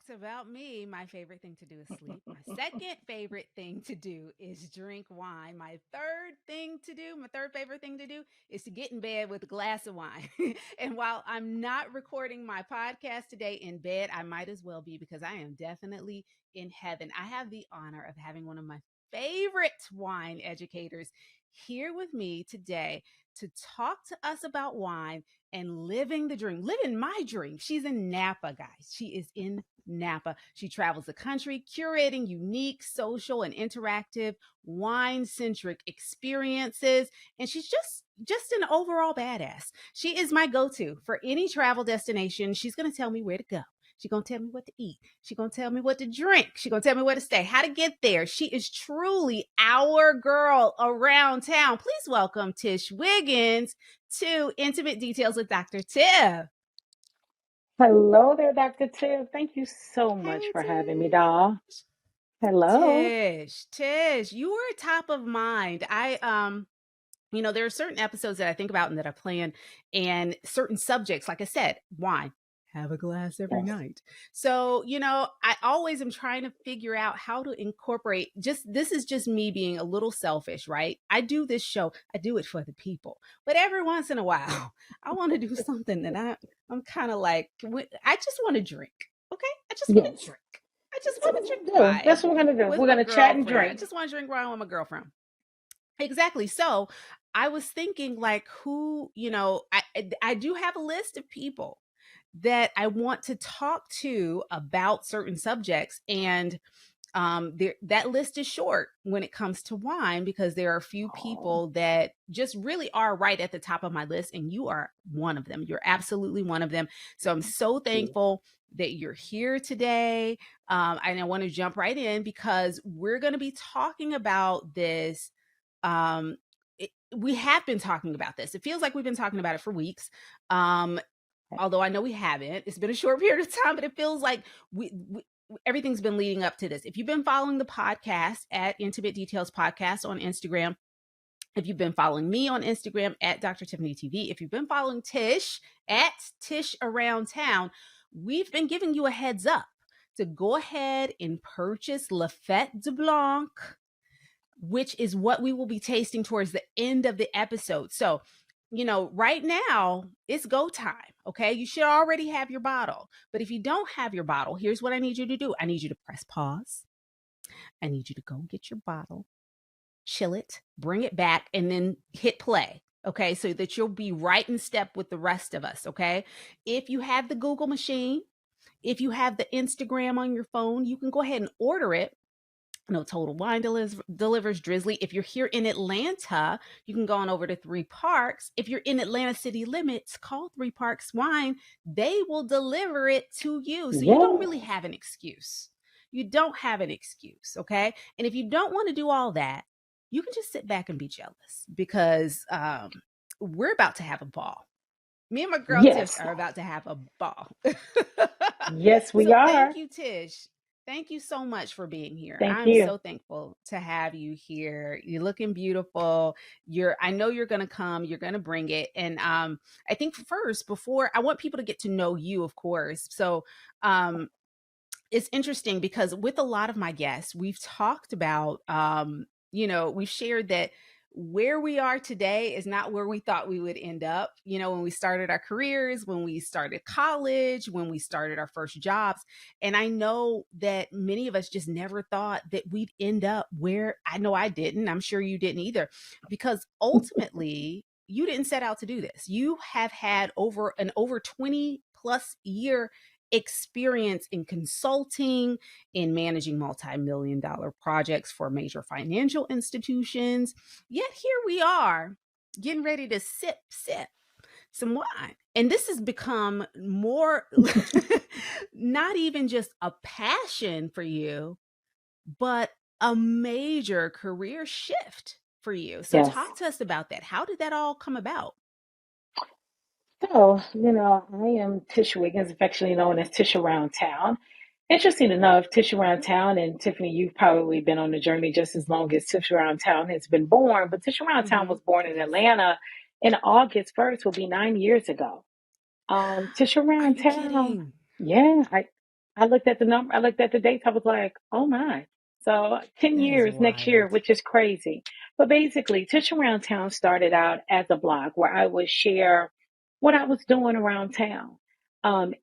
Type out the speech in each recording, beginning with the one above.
About me, my favorite thing to do is sleep. My second favorite thing to do is drink wine. My third favorite thing to do is to get in bed with a glass of wine. And while I'm not recording my podcast today in bed, I might as well be because I am definitely in heaven. I have the honor of having one of my favorite wine educators here with me today to talk to us about wine and living the dream, living my dream. She's in Napa, guys. She is in Napa. She travels the country curating unique, social, and interactive wine-centric experiences, and she's just an overall badass. She is my go-to for any travel destination. She's going to tell me where to go. She's going to tell me what to eat. She's going to tell me what to drink. She's going to tell me where to stay, how to get there. She is truly our girl around town. Please welcome Tish Wiggins to Intimate Details with Dr. Tiff. Hello there, Dr. Tiff. Thank you so much Hey, for having me, doll. Tish. Hello. Tish, you were top of mind. There are certain episodes that I think about and that I plan, and certain subjects, like I said, wine. Have a glass every Yes. night. So, I always am trying to figure out how to incorporate this is just me being a little selfish, right? I do this show, I do it for the people. But every once in a while, I want to do something that I'm kind of like, I just want to drink. Okay? I just want to Yes. drink. I just That's what want to drink we're gonna do. wine That's what we're gonna do. with We're my gonna chat and girlfriend. I drink. just want to drink wine with my girlfriend. Exactly. So I was thinking, like, I do have a list of people that I want to talk to about certain subjects, and that list is short when it comes to wine because there are a few Oh, people that just really are right at the top of my list, and you are one of them. You're absolutely one of them. So I'm so thank you. thankful that you're here today. And I want to jump right in because we're going to be talking about this. um we have been talking about this. It feels like we've been talking about it for weeks. um Although I know we haven't. It's been a short period of time, but it feels like we everything's been leading up to this. If you've been following the podcast at Intimate Details Podcast on Instagram, if you've been following me on Instagram at Dr. Tiffany TV, if you've been following Tish at Tish Around Town, we've been giving you a heads up to go ahead and purchase La Fete du Blanc, which is what we will be tasting towards the end of the episode. So, right now it's go time. Okay. You should already have your bottle. But if you don't have your bottle, here's what I need you to do. I need you to press pause. I need you to go and get your bottle, chill it, bring it back, and then hit play. Okay. So that you'll be right in step with the rest of us. Okay. If you have the Google machine, if you have the Instagram on your phone, you can go ahead and order it. No, Total Wine delivers Drizzly. If you're here in Atlanta, you can go on over to Three Parks. If you're in Atlanta city limits, call Three Parks Wine. They will deliver it to you. So you don't really Yes. have an excuse. You don't have an excuse, okay? And if you don't want to do all that, you can just sit back and be jealous because we're about to have a ball. Me and my girl Tish Yes. are about to have a ball. Yes, we So thank are. you, Tish. Thank you so much for being here. Thank I'm you. so thankful to have you here. You're looking beautiful. I know you're gonna come, you're gonna bring it. And I think first, before I want people to get to know you, of course. So um it's interesting because with a lot of my guests, we've talked about, we've shared that where we are today is not where we thought we would end up. When we started our careers, when we started college, when we started our first jobs. And I know that many of us just never thought that we'd end up where I know I didn't. I'm sure you didn't either, because ultimately, you didn't set out to do this. You have had over 20 plus year experience in consulting, in managing multi-million dollar projects for major financial institutions. Yet here we are getting ready to sip some wine. And this has become more not even just a passion for you, but a major career shift for you. So Yes. talk to us about that. How did that all come about? So, I am Tish Wiggins, affectionately known as Tish Around Town. Interesting enough, Tish Around Town, and Tiffany, you've probably been on the journey just as long as Tish Around Town has been born. But Tish Around Town Mm-hmm. was born in Yes. Atlanta in August 1st, will be 9 years ago. Tish Are Around you Town, kidding? yeah, I looked at the number, I looked at the dates, I was like, oh my. So 10 That is years next year, wild. which is crazy. But basically, Tish Around Town started out as a blog where I would share what I was doing around town.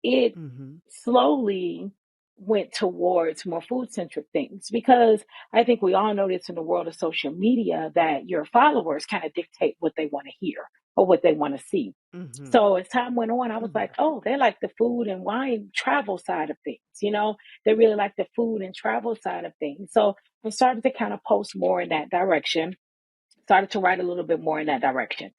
It Mhm. slowly went towards more food centric things because I think we all know this in the world of social media that your followers kind of dictate what they want to hear or what they want to see. Mhm. So as time went on, I was like, Mhm. oh, they like the food and wine travel side of things. They really like the food and travel side of things. So I started to kind of post more in that direction, started to write a little bit more in that direction.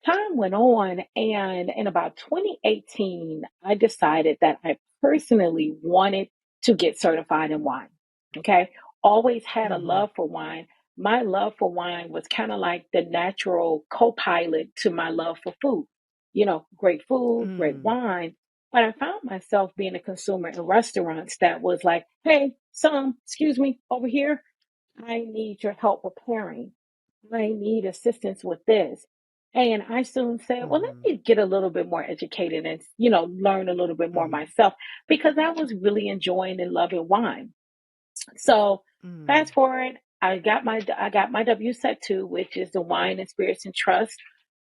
Time went on, and in about 2018, I decided that I personally wanted to get certified in wine. Okay. Always had a Mhm. love for wine. My love for wine was kind of like the natural co pilot to my love for food. Great food, great Mm. wine. But I found myself being a consumer in restaurants that was like, hey, excuse me, over here, I need your help preparing. I need assistance with this. And I soon said, well, let Mhm. me get a little bit more educated and, learn a little bit more Mhm. myself because I was really enjoying and loving wine. So fast Mm. forward, I got my W set two, which is the Wine and Spirits and Trust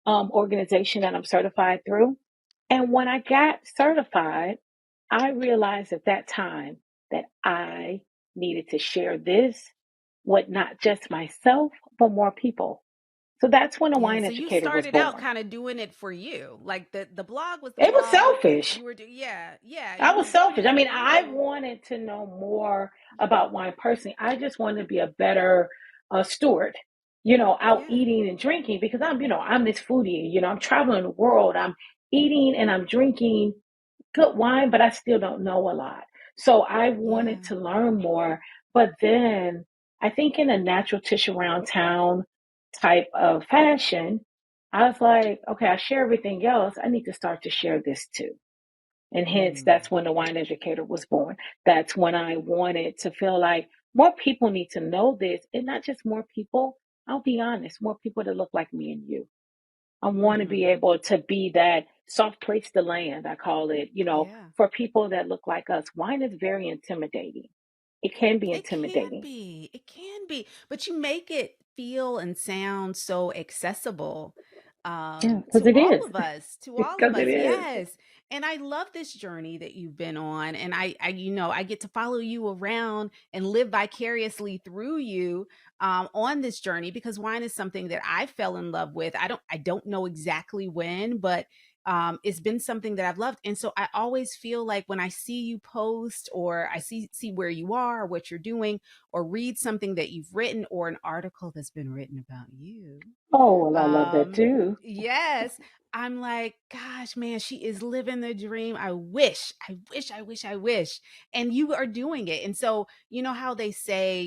organization that I'm certified through. And when I got certified, I realized at that time that I needed to share this with not just myself, but more people. So that's when the Yeah, wine so you educator was started out born. kind of doing it for you. Like the blog was the It was blog. selfish. You were yeah, yeah, I you were was doing selfish. it I for mean, I you. wanted to know more about wine personally. I just wanted to be a better steward, out Yeah. eating and drinking because I'm this foodie. I'm traveling the world. I'm eating and I'm drinking good wine, but I still don't know a lot. So I wanted Yeah. to learn more. But then I think in a natural tissue around town type of fashion, I was like, okay, I share everything else. I need to start to share this too. And hence, Mm. that's when the wine educator was born. That's when I wanted to feel like more people need to know this, and not just more people. I'll be honest, more people that look like me and you. I want to be Mhm. able to be that soft place to land, I call it, Yeah. for people that look like us. Wine is very intimidating. It can be It can intimidating. be. It can be. But you make it feel and sound so accessible Yeah, because to it all is. of us, to all of Because it us. is. Yes. And I love this journey that you've been on. And I get to follow you around and live vicariously through you on this journey because wine is something that I fell in love with. I don't know exactly when, but it's been something that I've loved. And so I always feel like when I see you post or I see where you are, or what you're doing, or read something that you've written or an article that's been written about you, Oh, well, I love that um, too. yes, I'm like, gosh, man, she is living the dream. I wish. And you are doing it. And so, you know how they say,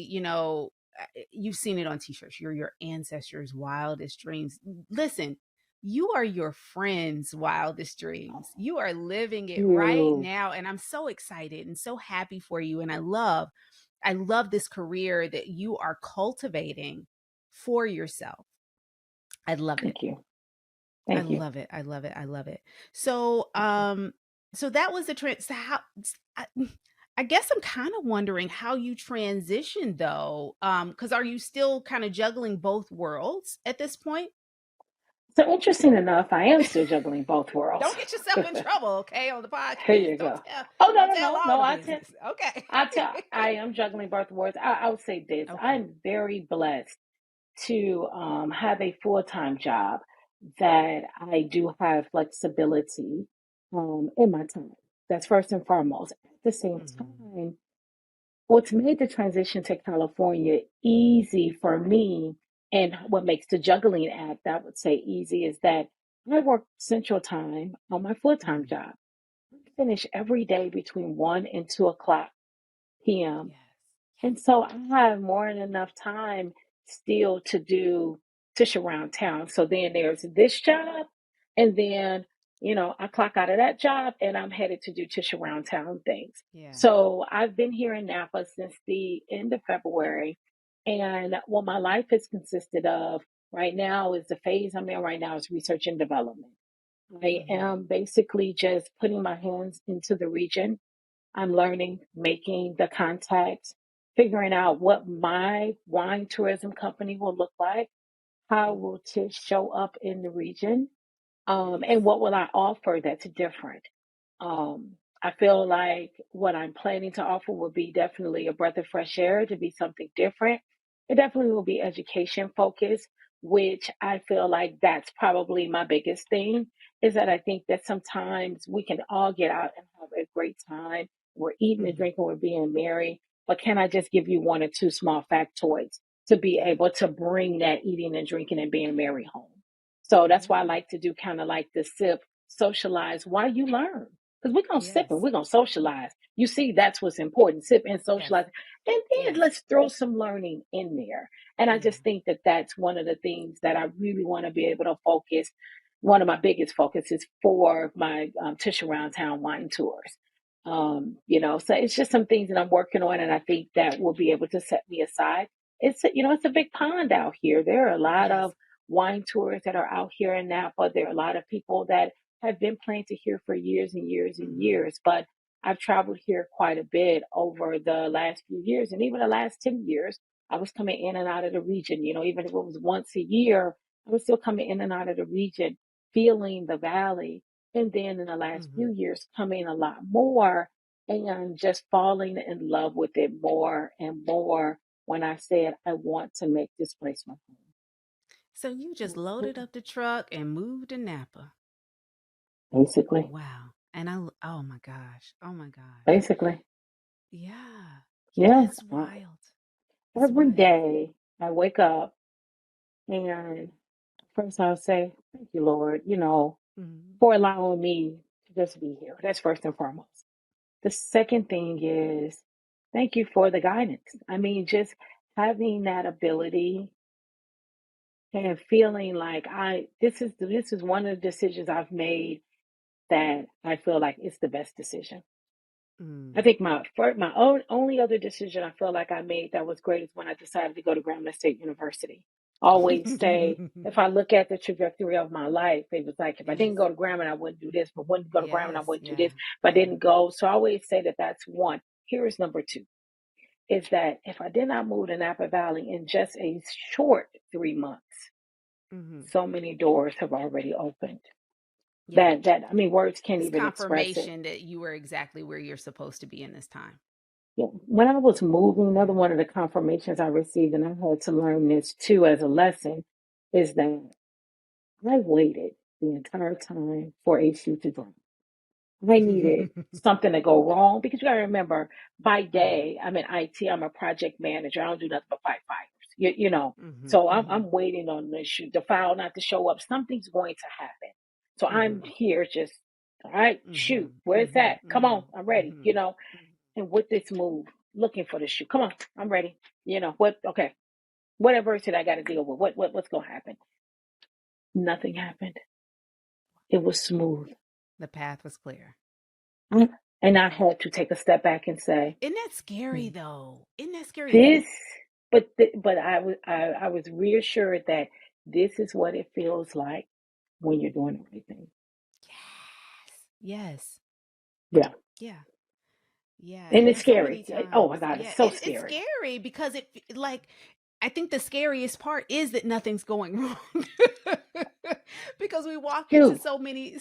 you've seen it on t-shirts, you're your ancestors' wildest dreams. Listen, you are your friends' wildest dreams. You are living it right You. now. And I'm so excited and so happy for you. And I love this career that you are cultivating for yourself. I love it. Thank you. I Thank you. love it. I love it. I love it. So, so that was the trend. So how? I, I guess I'm kind of wondering how you transitioned though. Because are you still kind of juggling both worlds at this point? So interesting enough, I am still juggling both worlds. Don't get yourself in trouble, okay? On the Here podcast, you don't go. tell, Oh no, don't no, tell no, all no. the I tell, business, okay? I am juggling both worlds. I would say this: Okay. I'm very blessed to have a full time job that I do have flexibility in my time. That's first and foremost. At the same Hmm. time, what's made the transition to California easy for me and what makes the juggling act, I would say, easy is that I work central time on my full time Hmm. job. I finish every day between 1 and 2 o'clock p.m. Yes. Yes. And so I have more than enough time still to do Tish around town. So then there's this job, and then, I clock out of that job and I'm headed to do Tish around town things. Yeah. So I've been here in Napa since the end of February. And what my life has consisted of right now is the phase I'm in right now is research and development. I Hmm. am basically just putting my hands into the region I'm learning, making the contacts, figuring out what my wine tourism company will look like. How Mm. will Tish show up in the region? And Yes. what will I offer that's different? I feel like what I'm planning to offer will be definitely a breath of fresh air, to be something different. It definitely will be education focused, which I feel like that's probably my biggest thing, is that I think that sometimes we can all get out and have a great time. We're eating and Hmm. drinking, we're being merry, but can I just give you one or two small factoids to be Yeah. able to bring that eating and drinking and being merry home? So that's why I Yeah. like to do kind of like the sip, socialize while you learn. Because we're going to sip and Yes. we're going to socialize. You see, that's what's important, sip and Yes. socialize. And then Yes. let's throw some learning in there. And I Yeah. just think that that's one of the things that I really want to be able to focus. One of my biggest focuses for my Tish Around Town wine tours. So it's just some things that I'm working on, and I think that will be able to set me aside. It's a big pond out here. There are a lot Yes. of wine tours that are out here in Napa. There are a lot of people that have been planted here for years and years and Hmm. years. But I've traveled here quite a bit over the last few years, and even the last 10 years. I was coming in and out of the region. Even if it was once a year, I was still coming in and out of the region, feeling the valley. And then in the last Hmm. few years, coming a lot more and just falling in love with it more and more when I said, I want to make this place my So you just loaded home. up the truck and moved to Napa. Basically, Wow. And oh my gosh. Oh my gosh. basically, Yeah. yeah. It's wild. It's Every wild. day I wake up and first I'll say, thank you, Lord, Hmm. for allowing me to just be here. That's first and foremost. The second thing is, thank you for the guidance. I mean, just having that ability and feeling like this is one of the decisions I've made that I feel like it's the best decision. I Mm. think my own only other decision I feel like I made that was great is when I decided to go to Grambling State University. I always say, if I look at the trajectory of my life, it was like if I Yes. didn't go to Grambling, I wouldn't do this. If I wouldn't go to Grambling, I Yes. wouldn't do Yeah. this. If I Yeah. didn't go, so I always say that that's one. Here is number two: is that if I did not move to Napa Valley in just a short 3 months, Hmm. so many doors have already opened. Yeah. That I mean, words can't It's even express it. confirmation that you were exactly where you're supposed to be in this time. Yeah. When I was moving, another Yeah. one of the confirmations I received, and I had to learn this too as a lesson, is that I waited the entire time for a shoe to drop. I needed something to go wrong because you got to remember, by Yeah. day, I'm in IT, I'm a project manager. I don't do nothing but fight fires, you know. Hmm. So Hmm. I'm waiting on the file not to show up. Something's going to happen. So I'm Hmm. here just, all right, shoot, Hmm. where's Hmm. that? Come on, Hmm. I'm ready, Hmm. and with this move, looking for the shoe. Come on, I'm ready. What? Okay, what adversity I got to deal with? What's gonna happen? Nothing happened. It was smooth. The path was clear. I, and I had to take a step back and say, Isn't that scary "Hmm, though? Isn't that scary? this. But I was reassured that this is what it feels like when you're doing everything. Yes. Yes. Yeah, Yeah. Yeah. and it's And so many scary. Oh my times. God, Yeah. it's so It's scary. scary because like, I think the scariest part is that nothing's going wrong. Because we walk into Shoot, so many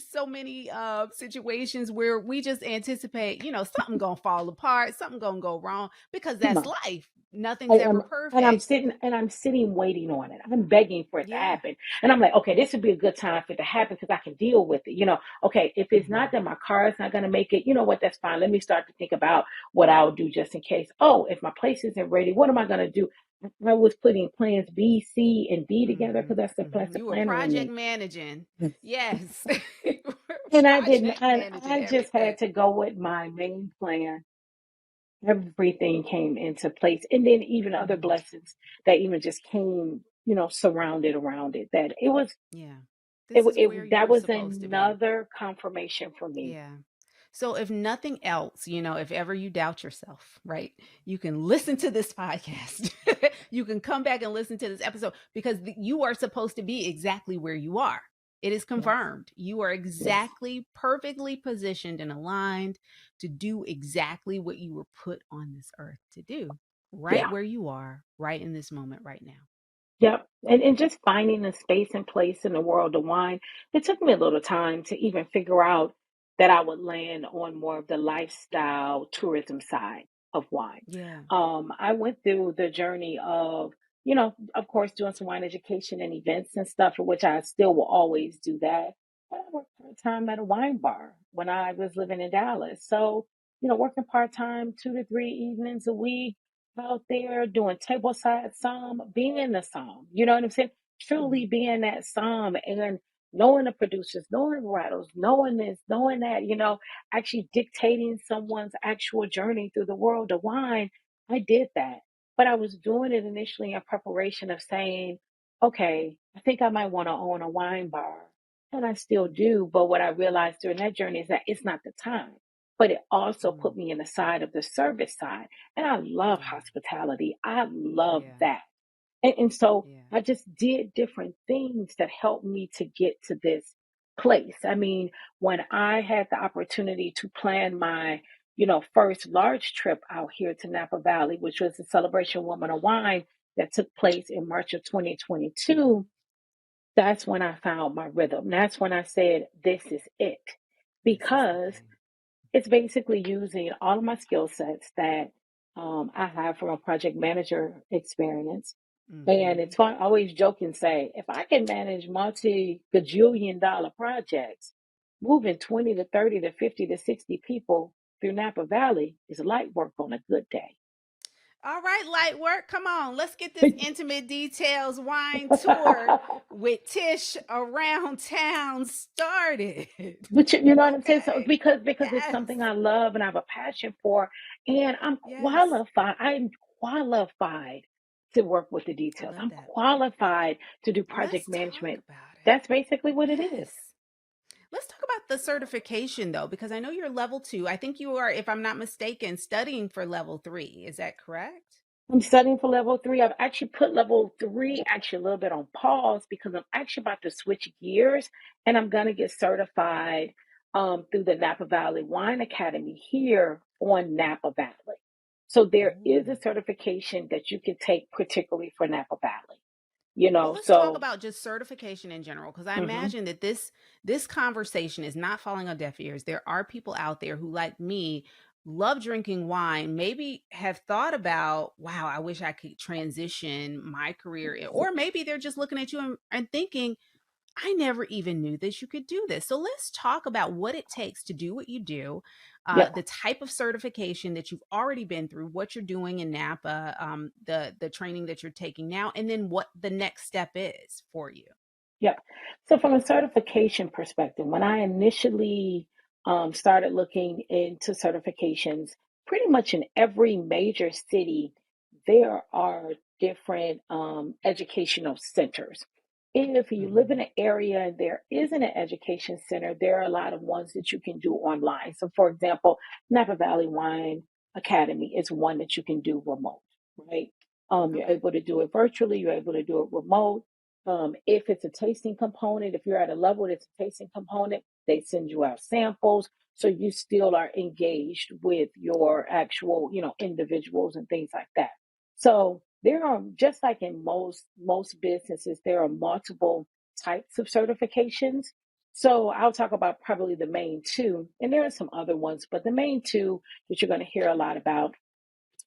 situations where we just anticipate, something gonna fall apart, something gonna go wrong because come that's on. life. I Nothing's ever am, and I'm perfect. sitting and I'm sitting waiting on it. I'm begging for it to Yeah. happen, and I'm like, okay, this would be a good time for it to happen because I can deal with it. Okay, if it's not Hmm. that my car is not going to make it, you know what? That's fine. Let me start to think about what I'll do just in case. Oh, if my place isn't ready, what am I going to do? I was putting plans B, C, and D together Hmm. because that's Hmm. the You were planner in project me. managing. Yes. You were And I didn't, project and managing I just had everything. to go with my main plan. Everything came into place, and then even other Hmm. blessings that even just came, surrounded around it. That it was, Yeah. it, This is where that you're was supposed to be. another confirmation for me. Yeah. So if nothing else, if ever you doubt yourself, right? You can listen to this podcast. You can come back and listen to this episode because you are supposed to be exactly where you are. It is Yes. confirmed. You are Yes. exactly perfectly positioned and aligned to do exactly what you were put on this earth to do, right Yeah. where you are, right in this moment, right now. Yep. And just finding a space and place in the world of wine, it took me a little time to even figure out that I would land on more of the lifestyle tourism side of wine. Yeah. I went through the journey of, of course, doing some wine education and events and stuff, for which I still will always do that. But I worked part time at a wine bar when I was living in Dallas. So, working part time 2 to 3 evenings a week out there doing tableside som, being the som. You know what I'm saying? Hmm. Truly being that som and knowing the producers, knowing the varietals, knowing this, knowing that, actually dictating someone's actual journey through the world of wine. I did that. But I was doing it initially in preparation of saying, okay, I think I might want to own a wine bar. And I still do. But what I realized during that journey is that it's not the time. But it also put Mm. me in the side of the service side. And I love Yeah. hospitality. I love Yeah. that. And so Yeah. I just did different things that helped me to get to this place. I mean, when I had the opportunity to plan my, first large trip out here to Napa Valley, which was the Celebration Woman of Wine that took place in March of 2022, that's when I found my rhythm. That's when I said, this is it. This is the Because thing. it's basically using all of my skill sets that I have from a project manager experience. And Hmm. it's fun. I always joke and say, if I can manage multi gajillion dollar projects, moving 20 to 30 to 50 to 60 people through Napa Valley is light work on a good day. All right, light work. Come on. Let's get this intimate details wine tour with Tish around town started. But you know what I'm saying? So Okay. because it's Yes. something I love and I have a passion for, and I'm Yes. qualified. I'm qualified to work with the I details. love I'm that. qualified to do project Let's talk management. about it. That's basically what it is. Yes. Let's talk about the certification though, because I know you're level two. I think you are, if I'm not mistaken, studying for level three. Is that correct? I'm studying for level three. I've actually put level three actually a little bit on pause because I'm actually about to switch gears and I'm going to get certified through the Napa Valley Wine Academy here on Napa Valley. So there is Ooh. a certification that you can take particularly for Napa Valley, Well, let's talk so about just certification in general because I mhm, imagine that this conversation is not falling on deaf ears. There are people out there who, like me, love drinking wine, maybe have thought about, wow, I wish I could transition my career, or maybe they're just looking at you and thinking, I never even knew that you could do this. So let's talk about what it takes to do what you do, yep. the type of certification that you've already been through, what you're doing in Napa, the training that you're taking now, and then what the next step is for you. Yeah. So from a certification perspective, when I initially started looking into certifications, pretty much in every major city, there are different educational centers. If you live in Hmm. an area and there isn't an education center, there are a lot of ones that you can do online. So, for example, Napa Valley Wine Academy is one that you can do remote, right? You're Okay. able to do it virtually, you're able to do it remote. If it's a tasting component, if you're at a level that's a tasting component, they send you out samples. So you still are engaged with your actual, individuals and things like that. So there are, just like in most businesses, there are multiple types of certifications. So I'll talk about probably the main two, and there are some other ones, but the main two that you're going to hear a lot about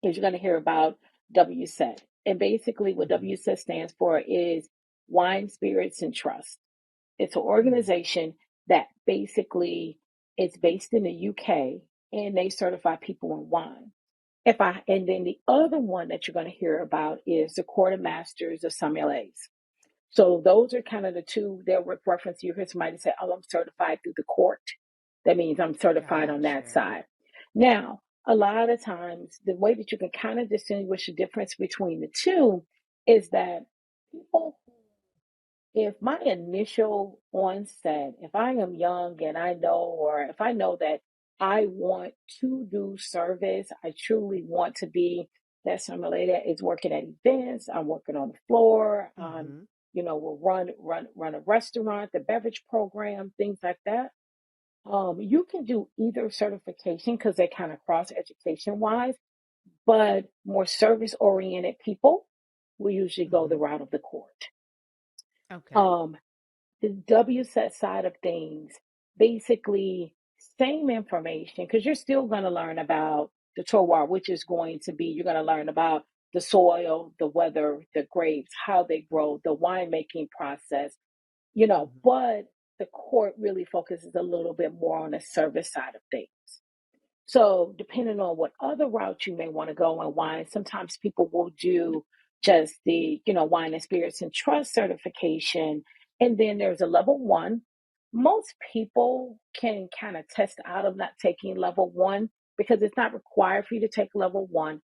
is you're going to hear about WSET. And basically, what Hmm. WSET stands for is Wine, Spirits, and Trust. It's an Hmm. organization that basically is based in the UK and they certify people in wine. And then the other one that you're going to hear about is the Court of Masters of Sommeliers. So those are kind of the two. They'll reference, you hear somebody say, "Oh, I'm certified through the court." That means I'm certified on that Gotcha. side. Now, a lot of times, the way that you can kind of distinguish the difference between the two is that people, if my initial onset, if I am young and I know, or if I know that I want to do service, I truly want to be that sommelier that is working at events, I'm working on the floor, Hmm. will run a restaurant, the beverage program, things like that. You can do either certification because they kind of cross education wise, but more service oriented people will usually go the Hmm. route of the court. Okay. Um, the WSET side of things, basically same information because you're still going to learn about the terroir, which is going to be you're going to learn about the soil, the weather, the grapes, how they grow, the winemaking process, Hmm. but the court really focuses a little bit more on the service side of things. So, depending on what other route you may want to go in wine, sometimes people will do just the, wine and spirits and trust certification. And then there's a level one. Most people can kind of test out of not taking level one because it's not required for you to take level one,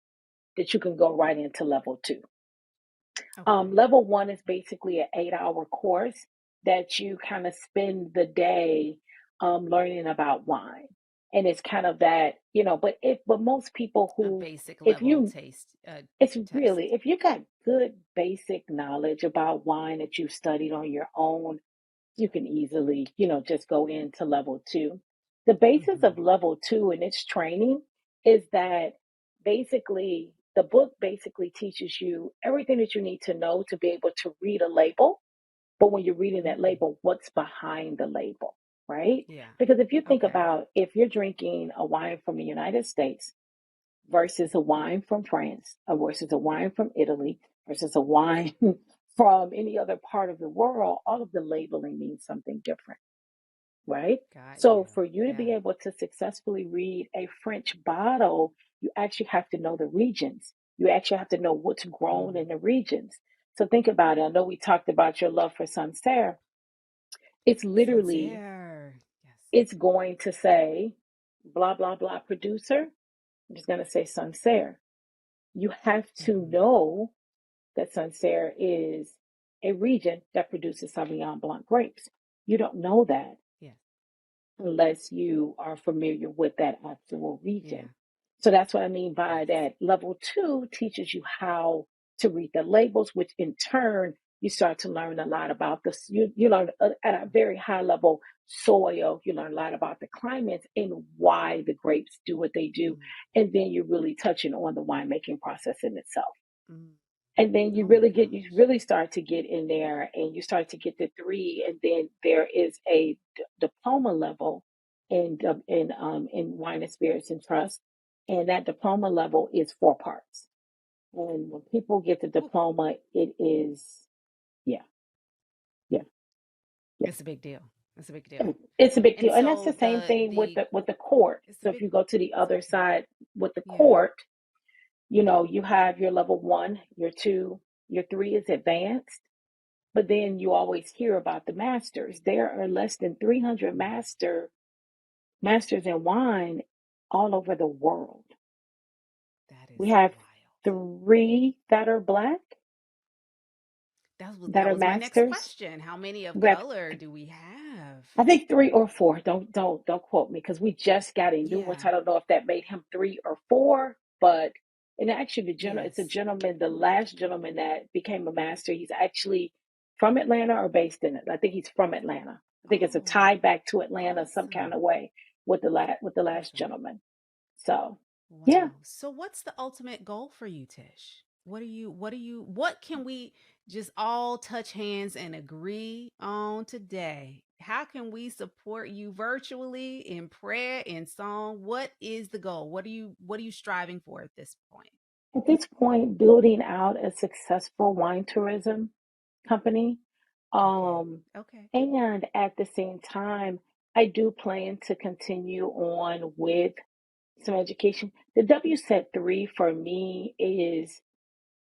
that you can go right into level two. Okay. Level one is basically an 8-hour course that you kind of spend the day learning about wine. And it's kind of that, but most people A who, basic if level you, taste it's test. really, if you got good basic knowledge about wine that you've studied on your own, you can easily, just go into level two. The basis of Hmm. level two in its training is that basically the book basically teaches you everything that you need to know to be able to read a label. But when you're reading that Mm. label, what's behind the label, right? Yeah. Because if you think Okay. about if you're drinking a wine from the United States versus a wine from France, or versus a wine from Italy, versus a wine from any other part of the world, all of the labeling means something different, right? Got So you. for you to Yeah. be able to successfully read a French bottle, you actually have to know the regions. You actually have to know what's grown Mm. in the regions. So think about it. I know we talked about your love for Sancerre. It's literally, Sancerre. Yes. it's going to say blah, blah, blah producer. I'm just going to say Sancerre. You have to Hmm. know that Sancerre is a region that produces Sauvignon Blanc grapes. You don't know that Yes. unless you are familiar with that actual Yeah. region. So that's what I mean by Yes. that. Level two teaches you how to read the labels, which in turn you start to learn a lot about this. You learn at a very high level soil. You learn a lot about the climates and why the grapes do what they do, Mm. and then you're really touching on the winemaking process in itself. Mm. And then Oh my you gosh. really start to get in there and you start to get the three. And then there is a diploma level in wine and spirits and trust. And that diploma level is 4 parts. And when people get the Ooh, diploma, it is, yeah, yeah, yeah. it's a big deal. It's a big deal. It's a big And deal. And that's so the same thing with the the court. it's a So if big you go to the it's other side with the yeah. court, you have your level one, your two, your three is advanced. But then you always hear about the masters. There are less than 300 Mm. masters in wine all over the world. That We is have wild. 3 that are black that That are was my next masters. question. How many of We have, color do we have? I think 3 or 4. Don't quote me because we just got a new one. Yeah. So I don't know if that made him 3 or 4, but and actually it's a Yes. gentleman, the last gentleman that became a master. He's actually from Atlanta or based in it. I think he's from Atlanta. I think it's a Oh, tie back to Atlanta some kind awesome. of way with the last Awesome. gentleman. So yeah, Wow. So what's the ultimate goal for you, Tish? What can we just all touch hands and agree on today? How can we support you virtually in prayer and song? What is the goal? What are you striving for at this point? at this point, building out a successful wine tourism company. Okay. Um, Okay. and at the same time, I do plan to continue on with some education. The WSET 3 for me is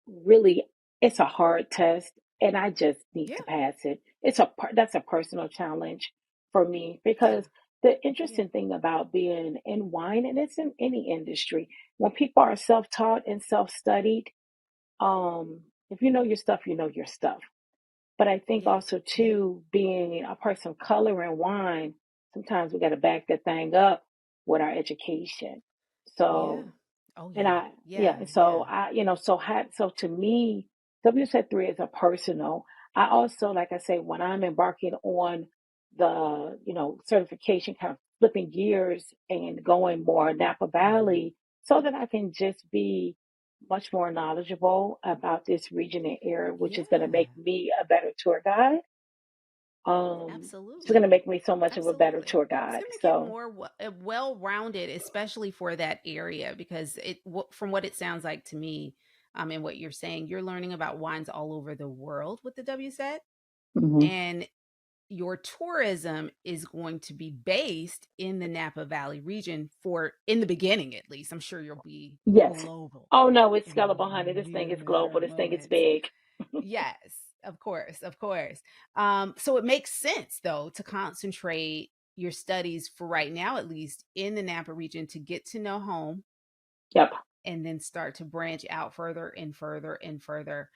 really, it's a hard test and I just need Yeah. to pass it. That's a personal challenge for me Yeah. because the Yeah. interesting thing about being in wine, and it's in any industry, when people are self-taught and self-studied, if you know your stuff, you know your stuff. But I think Yeah. also Yeah. too, being a person of color in wine, sometimes we got to back that thing up with our education. Yeah. So, Oh and yeah. I, yeah, Yeah. and Yeah. so I, so to me, WSET 3 is a personal. I also, like I say, when I'm embarking on the, certification, kind of flipping gears and going more Napa Mhm. Valley so that I can just be much more knowledgeable about this region and area, which is going to make Yeah, me a better tour guide. It's going to absolutely. make me so much of a better Absolutely. tour It's guide. going to make you So, more well-rounded, especially for that area, because from what it sounds like to me, and what you're saying, you're learning about wines all over the world with the WSET, mhm. and your tourism is going to be based in the Napa Valley region for in the beginning at least. I'm sure you'll be Yes. global Oh no, it's in scalable, honey. This the thing is latter global. This thing is moments. big. Yes, of course, of course. So it makes sense though to concentrate your studies for right now, at least in the Napa region, to get to know home Yep. and then start to branch out further and further and further.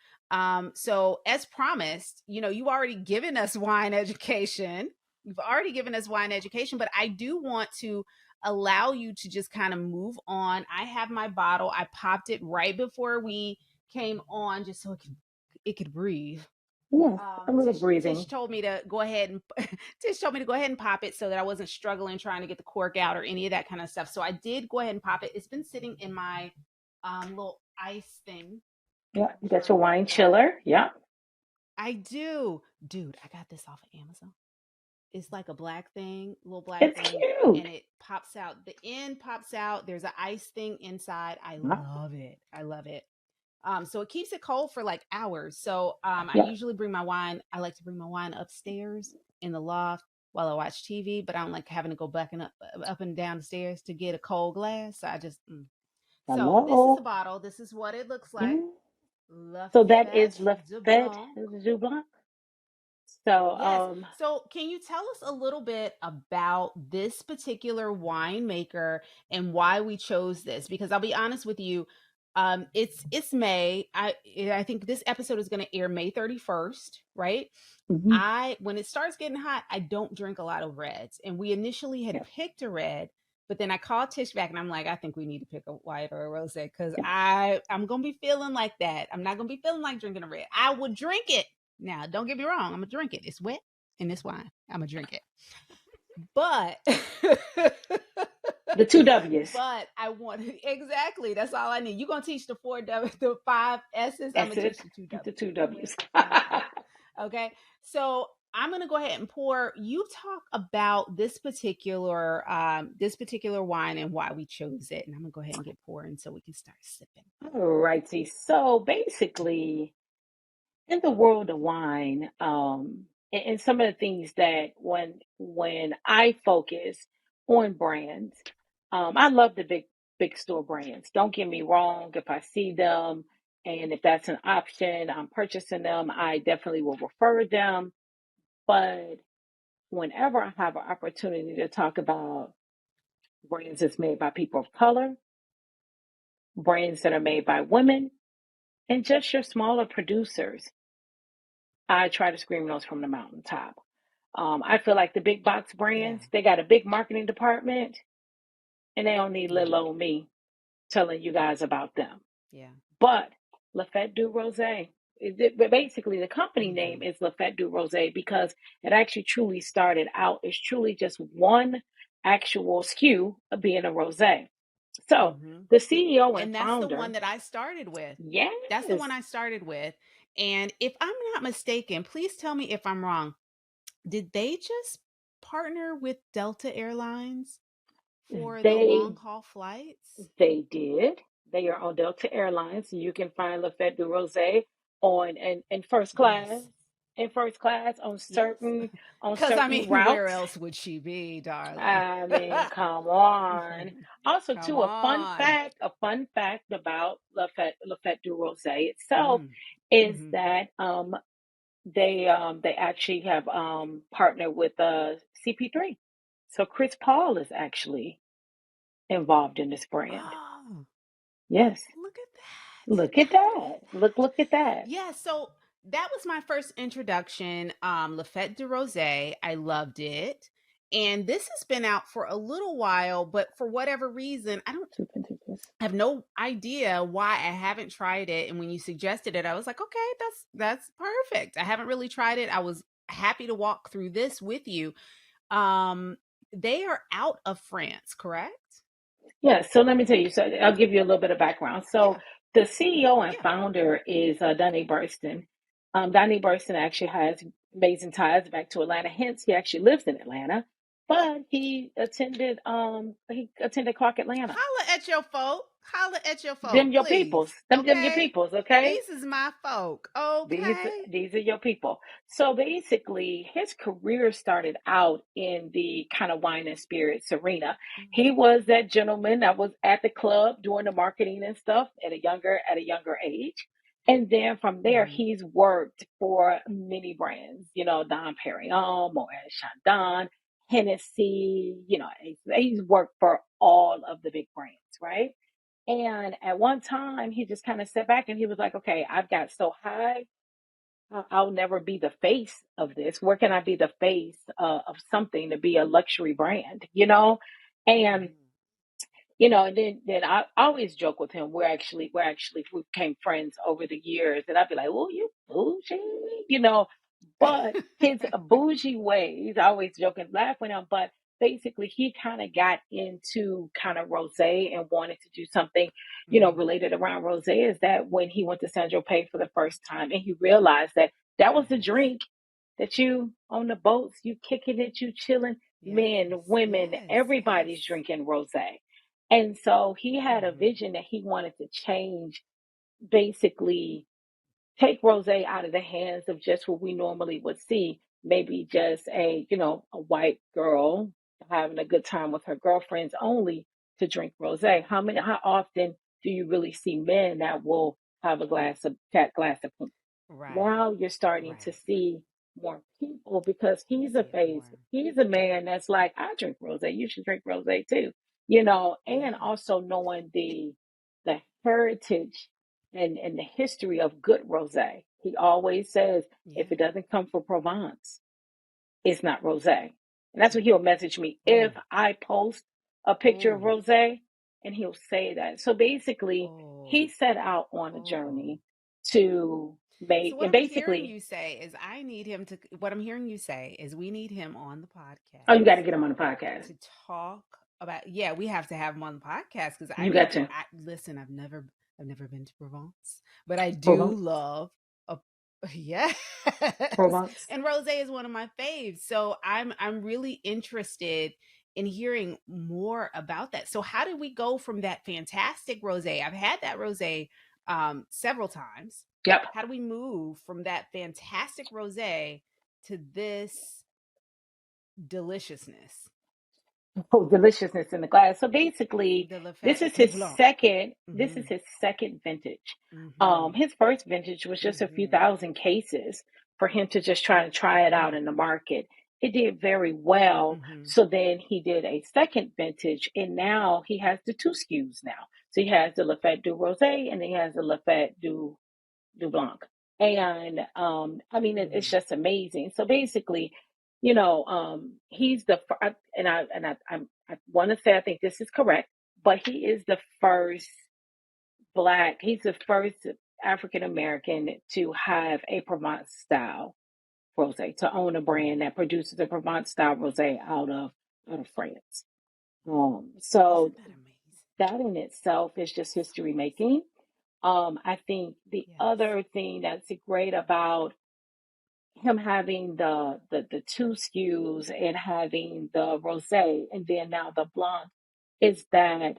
So as promised, you've already given us wine education. You've already given us wine education, but I do want to allow you to just kind of move on. I have my bottle. I popped it right before we came on just so it could breathe. Yes. A little Tish breathing. told me to go ahead and Tish told me to go ahead and pop it so that I wasn't struggling trying to get the cork out or any of that kind of stuff. So I did go ahead and pop it. It's been sitting in my little ice thing. Yeah. I'm You got trying your to pull wine it out. chiller. Yeah. I do, dude. I got this off of Amazon. It's like a black thing, little black It's thing, and cute. it pops out. The end pops out. There's an ice thing inside. I Huh? love it. I love it. So it keeps it cold for like hours. So I Yeah. usually bring my wine. I like to bring my wine upstairs in the loft while I watch TV, but I don't like having to go back and up and down the stairs to get a cold glass. So I just So this is the Hello. bottle. This is what it looks like. Mm. La So that is Fete Le du Fete Blanc. du Blanc. So, Yes. So, can you tell us a little bit about this particular winemaker and why we chose this? Because I'll be honest with you, it's May. I think this episode is going to air May 31st, right? mhm. I When it starts getting hot, I don't drink a lot of reds, and we initially had Yeah. picked a red, but then I called Tish back and I'm like, I think we need to pick a white or a rosé because Yeah. I'm gonna be feeling like that. I'm not gonna be feeling like drinking a red. I would drink it now. Don't get me wrong. I'm gonna drink it. It's wet and it's wine. I'm gonna drink it, but The two W's. but I want exactly. That's all I need. You're gonna teach the the five S's. I'm That's gonna it. teach the two The W's. two The wet W's. and the wine. Okay. So I'm gonna go ahead and pour. You talk about this particular wine and why we chose it, and I'm gonna go ahead and get pouring so we can start sipping. All righty. So basically, in the world of wine, and some of the things that when I focus on brands, I love the big store brands. Don't get me wrong. If I see them and if that's an option, I'm purchasing them. I definitely will refer them. But whenever I have an opportunity to talk about brands that's made by people of color, brands that are made by women, and just your smaller producers, I try to scream those from the mountaintop. I feel like the big box Yeah. brands, they got a big marketing department and they don't need Yeah. little old me telling you guys about them. Yeah. But Lafette du Rosé, but basically the company name Mm-hmm. is Lafette du Rosé because it actually truly started out as truly just one actual SKU of being a rosé. So Mm-hmm. the CEO and And that's the founder, one that I started with. That's the one yes, I started with. And if I'm not mistaken, please tell me if I'm wrong. Did they just partner with Delta Airlines for the they long haul flights? They did. They are on Delta Airlines. You can find Lafette du Rosé on in first class, Yes. on Yes. Because I certain mean, where routes. else would she be, darling? I mean, come on. Also, Come too, on. a fun fact about Lafette du Rosé itself Mm. is Hmm. that they actually have partnered with CP3. So Chris Paul is actually involved in this brand. Oh, Yes. look at that. Look at that. Look at that. Yeah, so that was my first introduction. Lafette de Rosé. I loved it. And this has been out for a little while, but for whatever reason, I don't Two vintages. have no idea why I haven't tried it. And when you suggested it, I was like, okay, that's perfect. I haven't really tried it. I was happy to walk through this with you. Um, they are out of France, correct? Yeah, so let me tell you. So I'll give you a little bit of background. So Yeah, the CEO and yeah. founder is Donnie Burston. Donnie Burston actually has amazing ties back to Atlanta. Hence, he actually lives in Atlanta, but he attended Clark Atlanta. Holla at your folk. Holla at your Them folk, your peoples. please. Them your Okay. peoples. Okay. These is my folk. These Okay. these are your people. So basically, his career started out in the kind of wine and spirits arena. He Mhm. was that gentleman that was at the club doing the marketing and stuff at a younger age. And then from there, Mhm. he's worked for many brands, Dom Perignon, Moet Chandon, Hennessy. He's worked for all of the big brands, right? And at one time, he just kind of sat back and he was like, okay, I've got so high. I'll never be the face of this. Where can I be the face of something to be a luxury brand, And Mhm. and then I always joke with him. We became friends over the years, and I'd be like, "Oh, you bougie," you know. But his bougie ways, I always joke and laugh with him. But basically, he kind of got into kind of rosé and wanted to do something, Mhm. related around rosé. Is that when he went to San Tropez for the first time, and he realized that that was the Yes. drink that you on the boats, you kicking it, you chilling, men, Yes. women, Yes. everybody's Yes. drinking rosé. And so he had a Mhm. vision that he wanted to change, basically take rosé out of the hands of just what we normally would see, maybe just a white girl having a good time with her girlfriends only to drink rosé. How often do you really see men that will have that glass of pink? Right. Now you're starting to Right. see more people because You he's a see it face. more. He's a man that's like, I drink rosé. You should drink rosé too, and Yeah. also knowing the heritage and the history of good rosé. He always says, if Yeah. it doesn't come from Provence, it's not rosé. And that's what he'll message me if Ooh. I post a picture of Ooh. rosé, and he'll say that. So basically, he Oh. set out on a Oh. journey to So make, what and I'm hearing basically, you say is I need him to what I'm hearing you say is we need him on the oh, you got to podcast get him on the podcast. to talk about, yeah, we have to have him on the podcast because I You need got to to listen, I've never been to Provence, but I do Provence. love a yes. Provence. And rosé is one of my faves. So I'm really interested in hearing more about that. So how did we go from that fantastic rosé? I've had that rosé several times. Yep. How do we move from that fantastic rosé to this deliciousness? Oh, deliciousness in the glass. So basically, The Le this Fete is du his Blanc. second. This is Mhm. his second vintage. Mhm. His first vintage was just a few Mhm. thousand cases for him to just try it out Mm. in the market. It did very well. Mhm. So then he did a second vintage, and now he has the two SKUs now. So he has the Lafette du Rosé, and he has the Lafette du Blanc. And I mean, it's Mhm. just amazing. So basically, he's I want to say I think this is correct, but he is the first black. He's the first African American to have a Provence style rosé, to own a Mm. brand that produces a Provence style rosé out of France. So Isn't that amazing? that in itself is just history Yes. making. I think the Yes. other thing that's great about him having the two SKUs and having the rosé and then now the blanc is that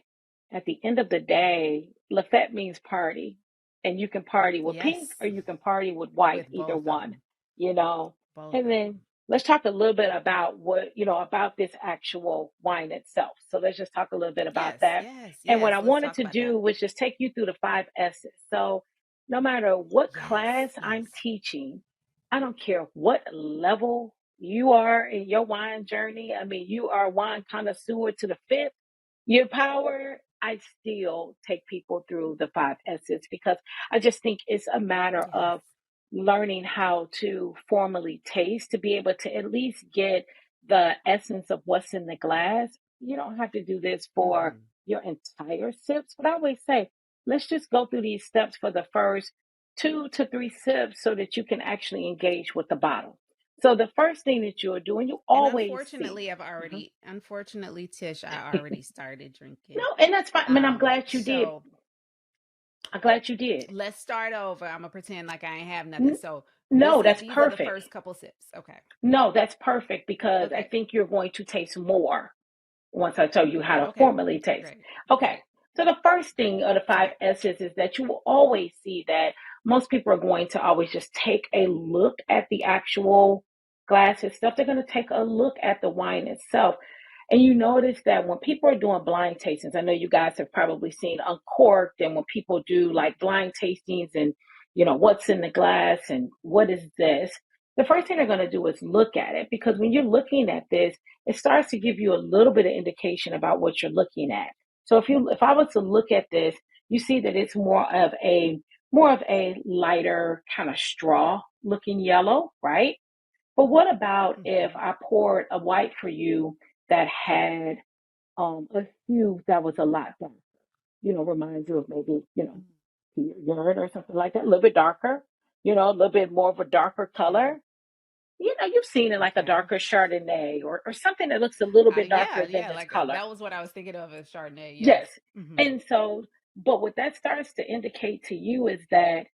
at the end of the day, Lafette means party. And you can party with pink Yes. or you can party with white, With either both of one, them. you know. Both And of then them. let's talk a little bit about about this actual wine itself. So let's just talk a little bit about Yes. that. Yes. And what I Yes. Let's wanted talk to about that. do was just take you through the five S's. So no matter what Yes. class I'm Yes. teaching, I don't care what level you are in your wine journey. I mean, you are a wine connoisseur to the fifth, your power. I still take people through the five S's because I just think it's a matter Yes. of learning how to formally taste to be able to at least get the essence of what's in the glass. You don't have to do this for Mhm. your entire sips, but I always say, let's just go through these steps for the first 2 to 3 sips so that you can actually engage with the bottle. So the first thing that you'll do, and you And always see. unfortunately, Mhm. Tish, I already started drinking. No, and that's fine. I mean, I'm glad you did. So I'm glad you did. let's start over. I'm gonna pretend like I ain't have nothing. N- So No, that's these are the perfect. first couple sips. Okay. No, that's perfect because I Okay. think you're going to taste more once I tell you how to Okay. formally taste. Great. Okay, so the first Great. thing of the five Okay. S's is that you will always see that most people are going to always just take a look at the actual glass itself. They're going to take a look at the wine itself. And you notice that when people are doing blind tastings, I know you guys have probably seen Uncorked, and when people do like blind tastings and, what's in the glass and what is this, the first thing they're going to do is look at it, because when you're looking at this, it starts to give you a little bit of indication about what you're looking at. So if I was to look at this, you see that it's more of a lighter kind of straw looking yellow, right? But what about if Hmm. I poured a white for you that had a hue that was a lot darker? Reminds you of maybe, urine or something like that, a little bit darker, a little bit more of a darker Okay. color. You've seen it like a Okay. darker Chardonnay, or something that looks a little bit Yeah, darker than yeah. this Like color. that was what I was thinking of as Chardonnay. Yes. Yes. Hmm. And so, but what that starts to indicate to you is that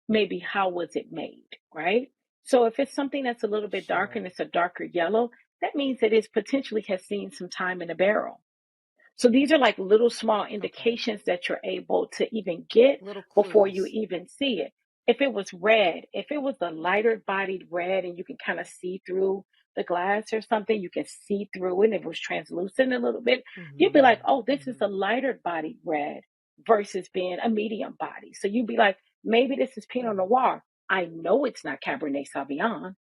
maybe how was it made, right? So if it's something that's a little bit darker and Sure. it's a darker yellow, that means that it potentially has seen some time in the barrel. So these are like little small Okay. indications that you're able to even get Little before you clues. even see it. If it was red, if it was a lighter bodied red and you can kind of see through the glass or something, you can see through it and it was translucent a little bit, you'd be like, Hmm. oh, this is a Hmm. lighter bodied red versus being a medium body. So you'd be like, maybe this is Pinot Hmm. Noir. I know it's not Cabernet Sauvignon.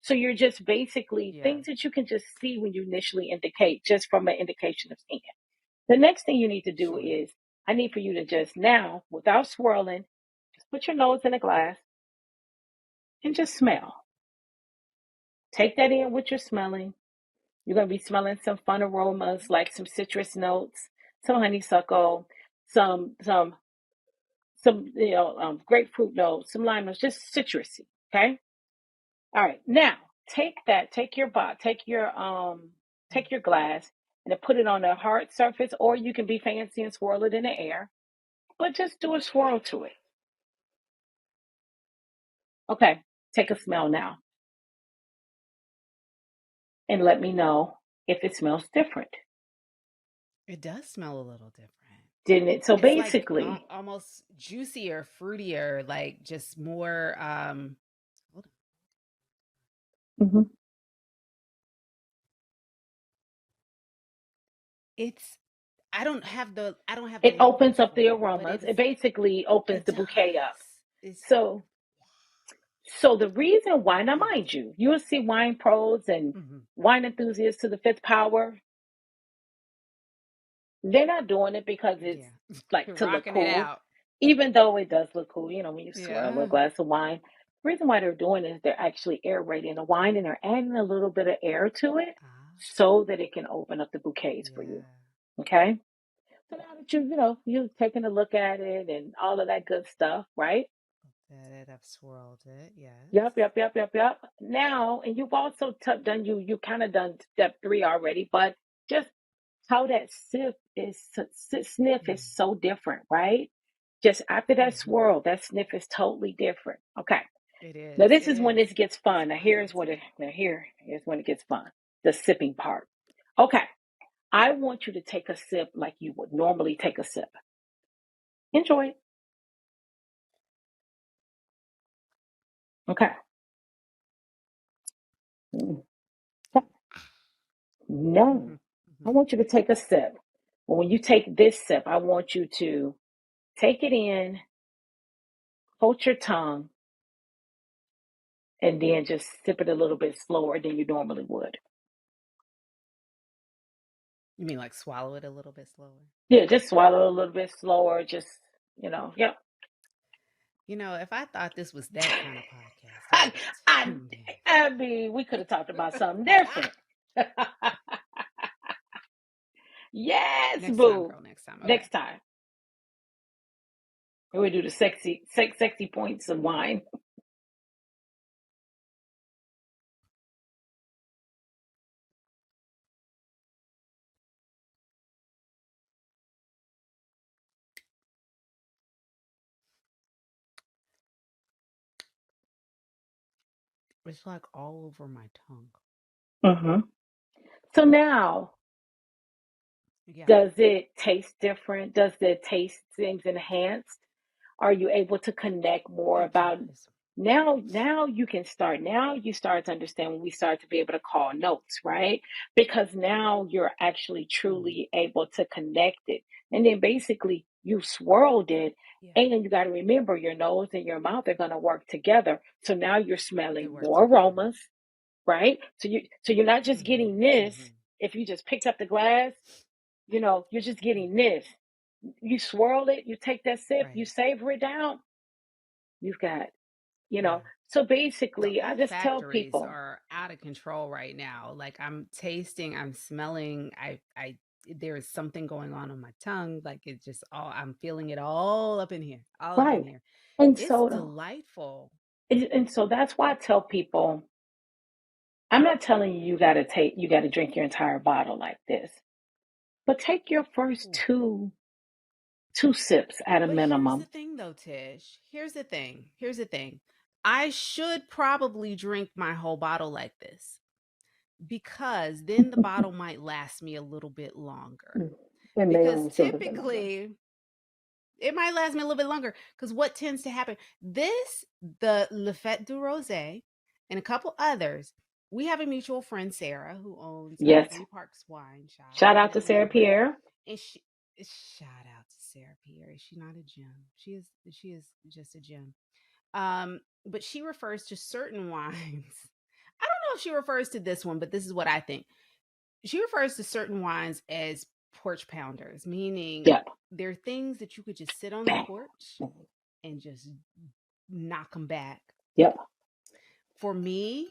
So you're just basically Yeah. things that you can just see when you initially indicate just from an indication of seeing. The next thing you need to do Sure. is I need for you to just now, without swirling, just put your nose in a glass and just smell. Take that in what you're smelling. You're going to be smelling some fun aromas like some citrus notes, some honeysuckle, some grapefruit notes, some lime notes, just citrusy. Okay. All right. Now take that. Take your glass and then put it on a hard surface, or you can be fancy and swirl it in the air. But just do a swirl to it. Okay, take a smell now and let me know if it smells different. It does smell a little different. Didn't it? So It's like basically, almost juicier, fruitier, like just more hold on. mhm, It's I don't have the it opens language up the for it, but aromas. It basically opens it the bouquet up. does. It's So, so the reason why, now yes. mind you, you'll see wine pros and Hmm. wine enthusiasts to the fifth power. They're not doing it because it's Yeah. like to look Rocking it cool, out. even though it does look cool, when you swirl a Yeah. glass of wine. The reason why they're doing it is they're actually aerating the wine and they're adding a little bit of air to it Ah, so that it can open up the bouquets for you. yeah. Okay. So now that you've taken a look at it and all of that good stuff, right? That it, I've swirled it. Yes. Yep, yep, yep, yep, yep. Now, and you've also done you kind of done step three already, but just how that sniff is Mm. so different, right? Just after that Hmm. swirl, that sniff is totally different. Okay. It Now is. this It is when is. this gets It's fun. wild. Here's when it gets fun. The sipping part. Okay. I want you to take a sip like you would normally take a sip. Enjoy it. Okay. Mm. Hmm. No. I Hmm. want you to take a sip. But when you take this sip, I want you to take it in, hold your tongue, and then just sip it a little bit slower than you normally would. You mean like swallow it a little bit slower? Yeah, just swallow a little bit slower. Just, yep. If I thought this was that kind of podcast, I I, would have I, tuned in. I mean, we could have talked about something different. Yes, Next time, boo. girl. Next time. Okay. Next time. We do the sexy points of wine. It's like all over my tongue. Hmm. So now, Yeah, does it taste different? Does the taste seems enhanced? Are you able to connect more it about does. now you can start now you start to understand when we start to be able to call notes, right? Because now you're actually Mm, truly able to connect it. And then basically you swirled it, yeah, and you got to remember your nose and your mouth are going to work together. So now you're they smelling work more together. aromas, right? So you're not just Mm-hmm. getting this. Mm-hmm. If you just picked up the glass, you're just getting Mm-hmm. this. You swirl it, you take that sip, you Right. savor it down, you've got, you know. Yeah. So The basically, I just tell olfactories people, are out of control right now. Like I'm tasting, I'm smelling, there is something going on my tongue. Like it's just all I'm feeling it all up in here. All up in right. here. And It's so, delightful. and so that's why I tell people, I'm not telling you you got to drink your entire bottle like this, but take your first Ooh. two sips at a But here's the minimum. thing though, Tish. Here's the thing. Here's the thing. I should probably drink my whole bottle like this because then the bottle might last me a little bit longer. It may Because last you a little bit longer. typically it might last me a little bit longer. Because what tends to happen, the Le Fete du Rose, and a couple others, we have a mutual friend, Sarah, who owns Yes. Three Parks Wine Shop. Shout We out to know each Sarah other. Pierre. And shout out to Sarah Pierre. She's not a gem. She is just a gem. But she refers to certain wines. I don't know if she refers to this one, but this is what I think. She refers to certain wines as porch pounders, meaning Yep. they're things that you could just sit on the Bang. porch and just knock them back. Yep. For me,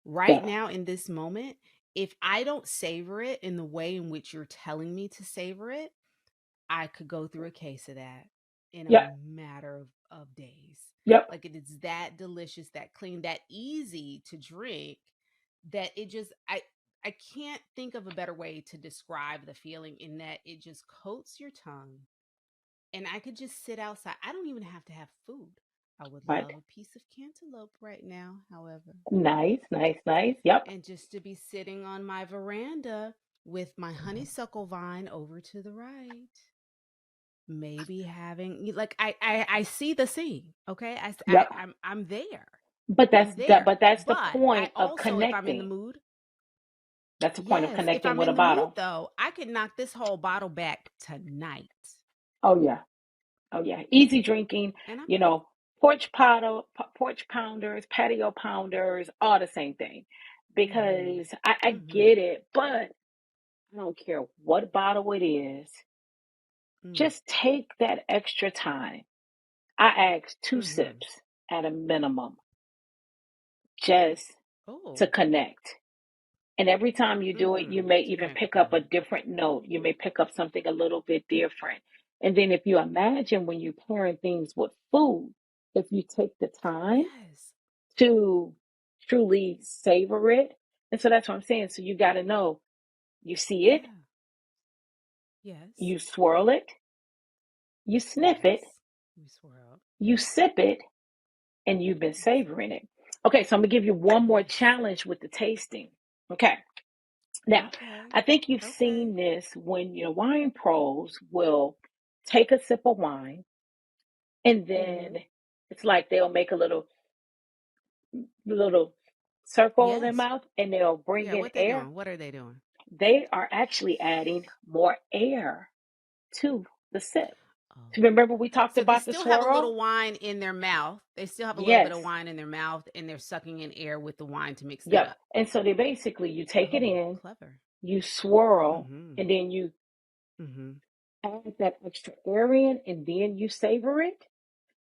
right Yep. now in this moment, if I don't savor it in the way in which you're telling me to savor it, I could go through a case of that in a Yep. matter of days. Yep. Like it is that delicious, that clean, that easy to drink that it just I can't think of a better way to describe the feeling in that it just coats your tongue and I could just sit outside. I don't even have to have food. I would Right. love a piece of cantaloupe right now, however, Nice. Nice. Nice. Yep. and just to be sitting on my veranda with my honeysuckle vine over to the right, maybe having like I see the scene. Okay, Yep. I'm there. But I'm there. that's the But I point of also, if I'm in the connecting. mood, That's the point of yes, if connecting I'm with a in the mood bottle. though, I could knock this whole bottle back tonight. Oh yeah. Oh yeah. Easy drinking. And I'm You like, know, porch pounders, patio pounders, all the same thing. mm-hmm, Because I mm-hmm, get it, but I don't care what bottle it is. mm, Just take that extra time. I ask two mm-hmm. sips at a minimum, just to Oh, connect. And every time you do it, you mm-hmm. may To even connect. pick Okay. up a different note. You may pick up something a little bit different. And then if you imagine when you're pairing things with food, if you take the time Yes. to truly savor it. And so that's what I'm saying. So you got to know, you see it, Yeah. Yes. you swirl it, you sniff it, Yes. We swirl. you sip it, and you've been You sip savoring it. it. Okay, so I'm gonna give you one more Yes. challenge with the tasting. Okay. Now, Okay. I think you've Okay. seen this when wine pros will take a sip of wine, and Mm-hmm. then it's like they'll make a little circle in their Yes. mouth and they'll bring Yeah. in What they air. doing? What are they doing? They are actually adding more air to the sip. Oh. So remember we talked So they about the still have a little swirl? wine in their mouth. They still have a little bit Yes. of wine in their mouth and they're sucking in air with the wine to mix that Yep. up. And so they basically you take it Oh, in, clever. you swirl, Mm-hmm. and then you Mm-hmm. add that extra air in, and then you savor it.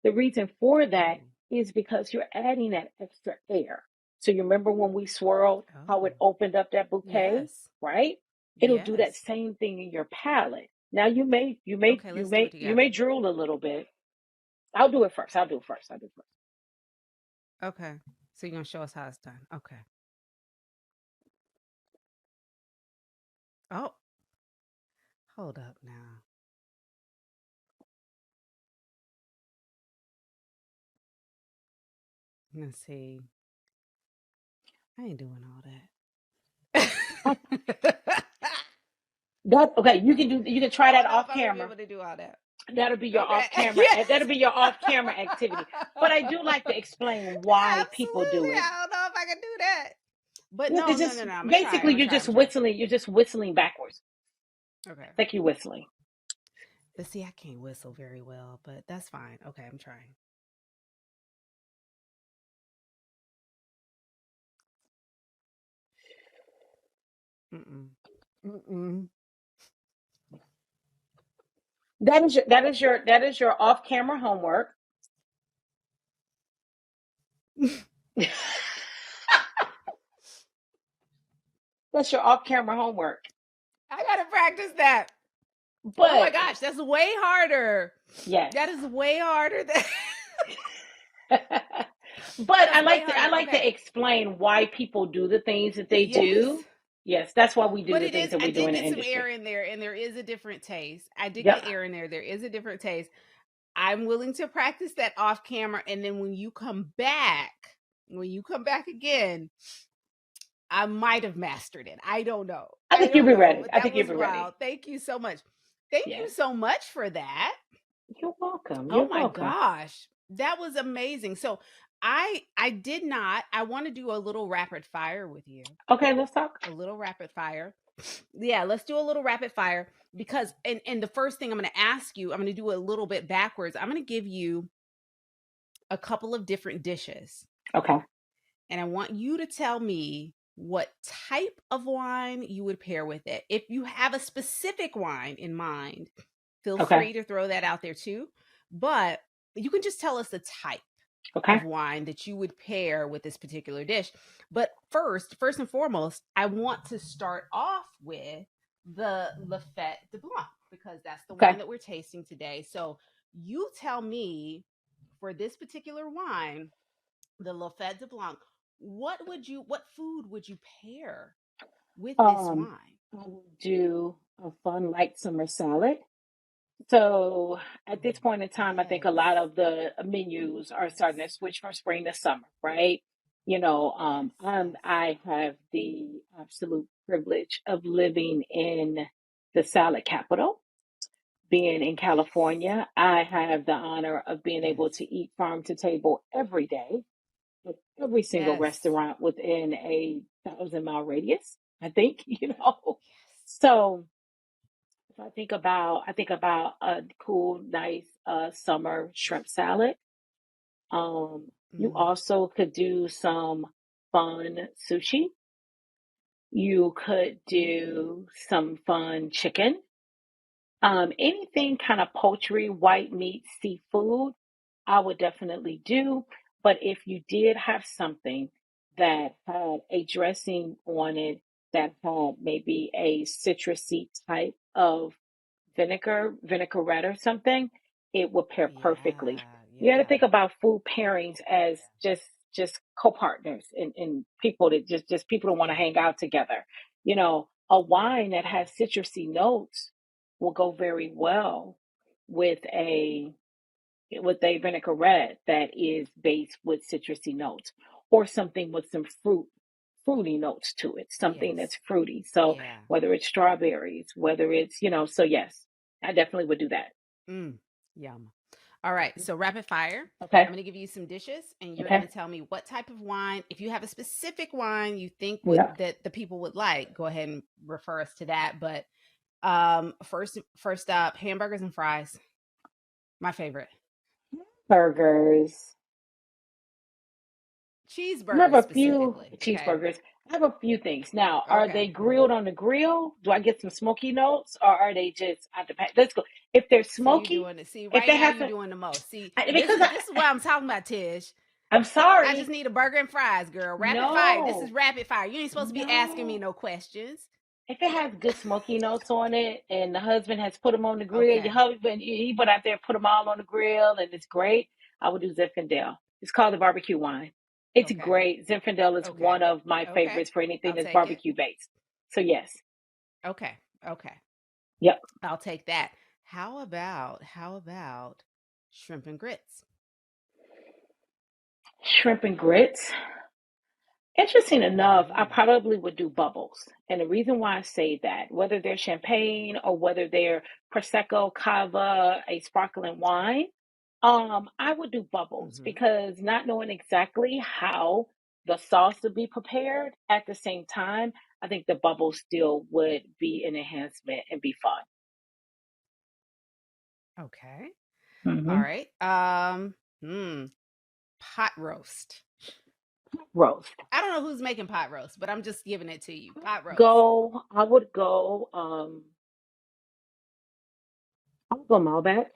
The reason for that Oh. is because you're adding that extra air. So you remember when we swirled how it Oh, opened up that bouquet, yes. right? It'll do that Yes. same thing in your palate. Now Okay, let's do it you may together. drool a little bit. I'll do it first. I'll do it first. I'll do it first. Okay. So you're gonna show us how it's done. Okay. Oh, hold up now. Let's see. I ain't doing all that. That okay, you can try I that don't know if off I'm gonna be camera. able to do all that. That'll be your Okay. off camera. Yes. That'll be your off camera activity. But I do like to explain why people do Absolutely. it. I don't know if I can do that. But Yeah, no, it's no, no, just no. I'm gonna try. I'm basically gonna try. I'm gonna try. you're just whistling backwards. Okay. It's like you whistling. But see, I can't whistle very well, but that's fine. Okay, I'm trying. Mm-mm. Mm-mm. That is your off camera homework. That's your off camera homework. I gotta practice that. Oh my But gosh, that's way harder. yes. That is way harder than But that's way I harder. like to Okay. explain why people do the things that they Yes. do. Yes, that's why we do But the it things is, that I we do did in the get some air industry. in there, and there is a different taste. I did Yep. get air in there. There is a different taste. I'm willing to practice that off camera. And then when you come back again, I might have mastered it. I don't know. I I think you'll don't be know. ready. But I that think you'll was be ready. wild. Thank you so much. Thank you Yes. so much for that. You're welcome. Oh You're my welcome. gosh. That was amazing. So I did not, I want to do a little rapid fire with you. Okay, let's talk. A little rapid fire. Yeah, let's do a little rapid fire because and the first thing I'm going to ask you, I'm going to do a little bit backwards. I'm going to give you a couple of different dishes Okay. and I want you to tell me what type of wine you would pair with it. If you have a specific wine in mind, feel Okay. free to throw that out there too. But you can just tell us the type Okay. of wine that you would pair with this particular dish. But first and foremost, I want to start off with the Fete du Blanc because that's the Okay. wine that we're tasting today. So you tell me for this particular wine, the Le Fete du Blanc, what food would you pair with this Um, wine? I will do a fun light summer salad. So at this point in time, I think a Yes. lot of the menus are starting to switch from spring to summer, right? Yes. Yes. I have the absolute privilege of living in the salad capital. Being in Yes. California, I have the honor of being able Yes. to eat farm to table every day at every single Yes. restaurant within a 1,000 mile radius, I think, you know. Yes. So if I think about a cool, nice summer shrimp salad. You Mm. also could do some fun sushi. You could do some fun chicken. Anything kind of poultry, white meat, seafood, I would definitely do. But if you did have something that had a dressing on it that had maybe a citrusy type of vinaigrette or something, it would pair perfectly. Yeah. You got to Yeah. think about food pairings as Yeah. just co-partners and people that just people that want to Yeah. hang out together. A Yeah. wine that Yeah. has citrusy notes will go very well with a vinaigrette that is based with citrusy notes or something with some fruity notes to it, something Yes. that's fruity. So Yeah. whether it's strawberries, whether it's, so yes, I definitely would do that. Mm. Yum. All right. So rapid fire. I'm Okay. going to give you some dishes and you're going Okay. to tell me what type of wine. If you have a specific wine you think would Yeah. that the people would like, go ahead and refer us to that. But first up, hamburgers and fries. My favorite. Burgers. I have Cheeseburgers a few specifically. Okay. cheeseburgers. I have a few things. Now, are they Okay. grilled on the grill? Do I get some smoky notes or are they just out the pack? Let's go. If they're See you smoky, doing it. See, if right they now have you're to, doing the most. See, because this is what I'm talking about, Tish. I'm I just sorry. need a burger and fries, girl. Rapid fire. This is No, rapid fire. You ain't supposed to be asking me no. no questions. If it has good smoky notes on it, and the husband has put them on the grill, your Okay. husband he went out there and put them all on the grill, and it's great. I would do Zinfandel. It's called the barbecue wine. It's Okay. great. Zinfandel is one Okay. of my Okay. favorites for anything I'll that's take it. barbecue based. So yes, Okay. Okay. yep. I'll take that. How about shrimp and grits? Shrimp and grits. Interesting enough, I Mm. probably would do bubbles. And the reason why I say that, whether they're champagne or whether they're prosecco, cava, a sparkling wine, I would do bubbles Mhm. because not knowing exactly how the sauce would be prepared at the same time, I think the bubbles still would be an enhancement and be fun. Okay. All Hmm. right. Hmm. Pot roast. Roast. I don't know who's making pot roast, but I'm just giving it to you. Pot roast. I would go, I would go Malbec.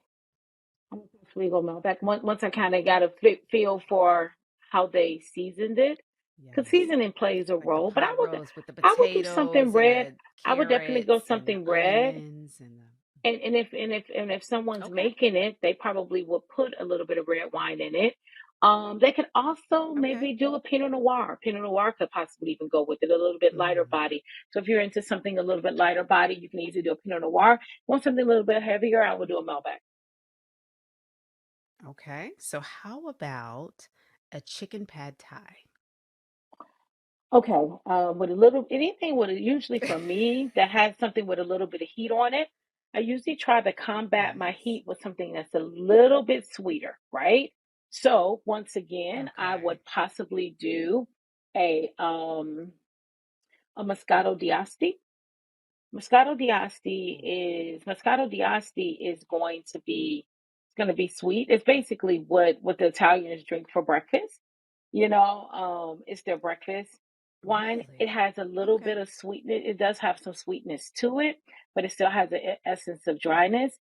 I'm actually go Malbec. Once I kind of got a feel for how they seasoned it, because Yes. seasoning plays a Like the role. But pot roast with the I would do something potatoes and red. the I would definitely go carrots and the something red. onions and the And if someone's Okay. making it, they probably would put a little bit of red wine in it. They could also Okay. maybe do a Pinot Noir. Pinot Noir could possibly even go with it, a little bit lighter Mm. body. So if you're into something a little bit lighter body, you can easily do a Pinot Noir. Want something a little bit heavier, I would do a Malbec. Okay. So how about a chicken pad thai? Okay, with a little anything with usually for me that has something with a little bit of heat on it, I usually try to combat my Yes. heat with something that's a little bit sweeter, right? So once again, I Okay. would possibly do a a Moscato d'Asti. Ooh. Moscato d'Asti is going to be sweet. It's basically what the Italians drink for breakfast. It's their breakfast wine. It Really? has a little Okay. bit of sweetness. It does have some sweetness to it, but it still has an essence of dryness.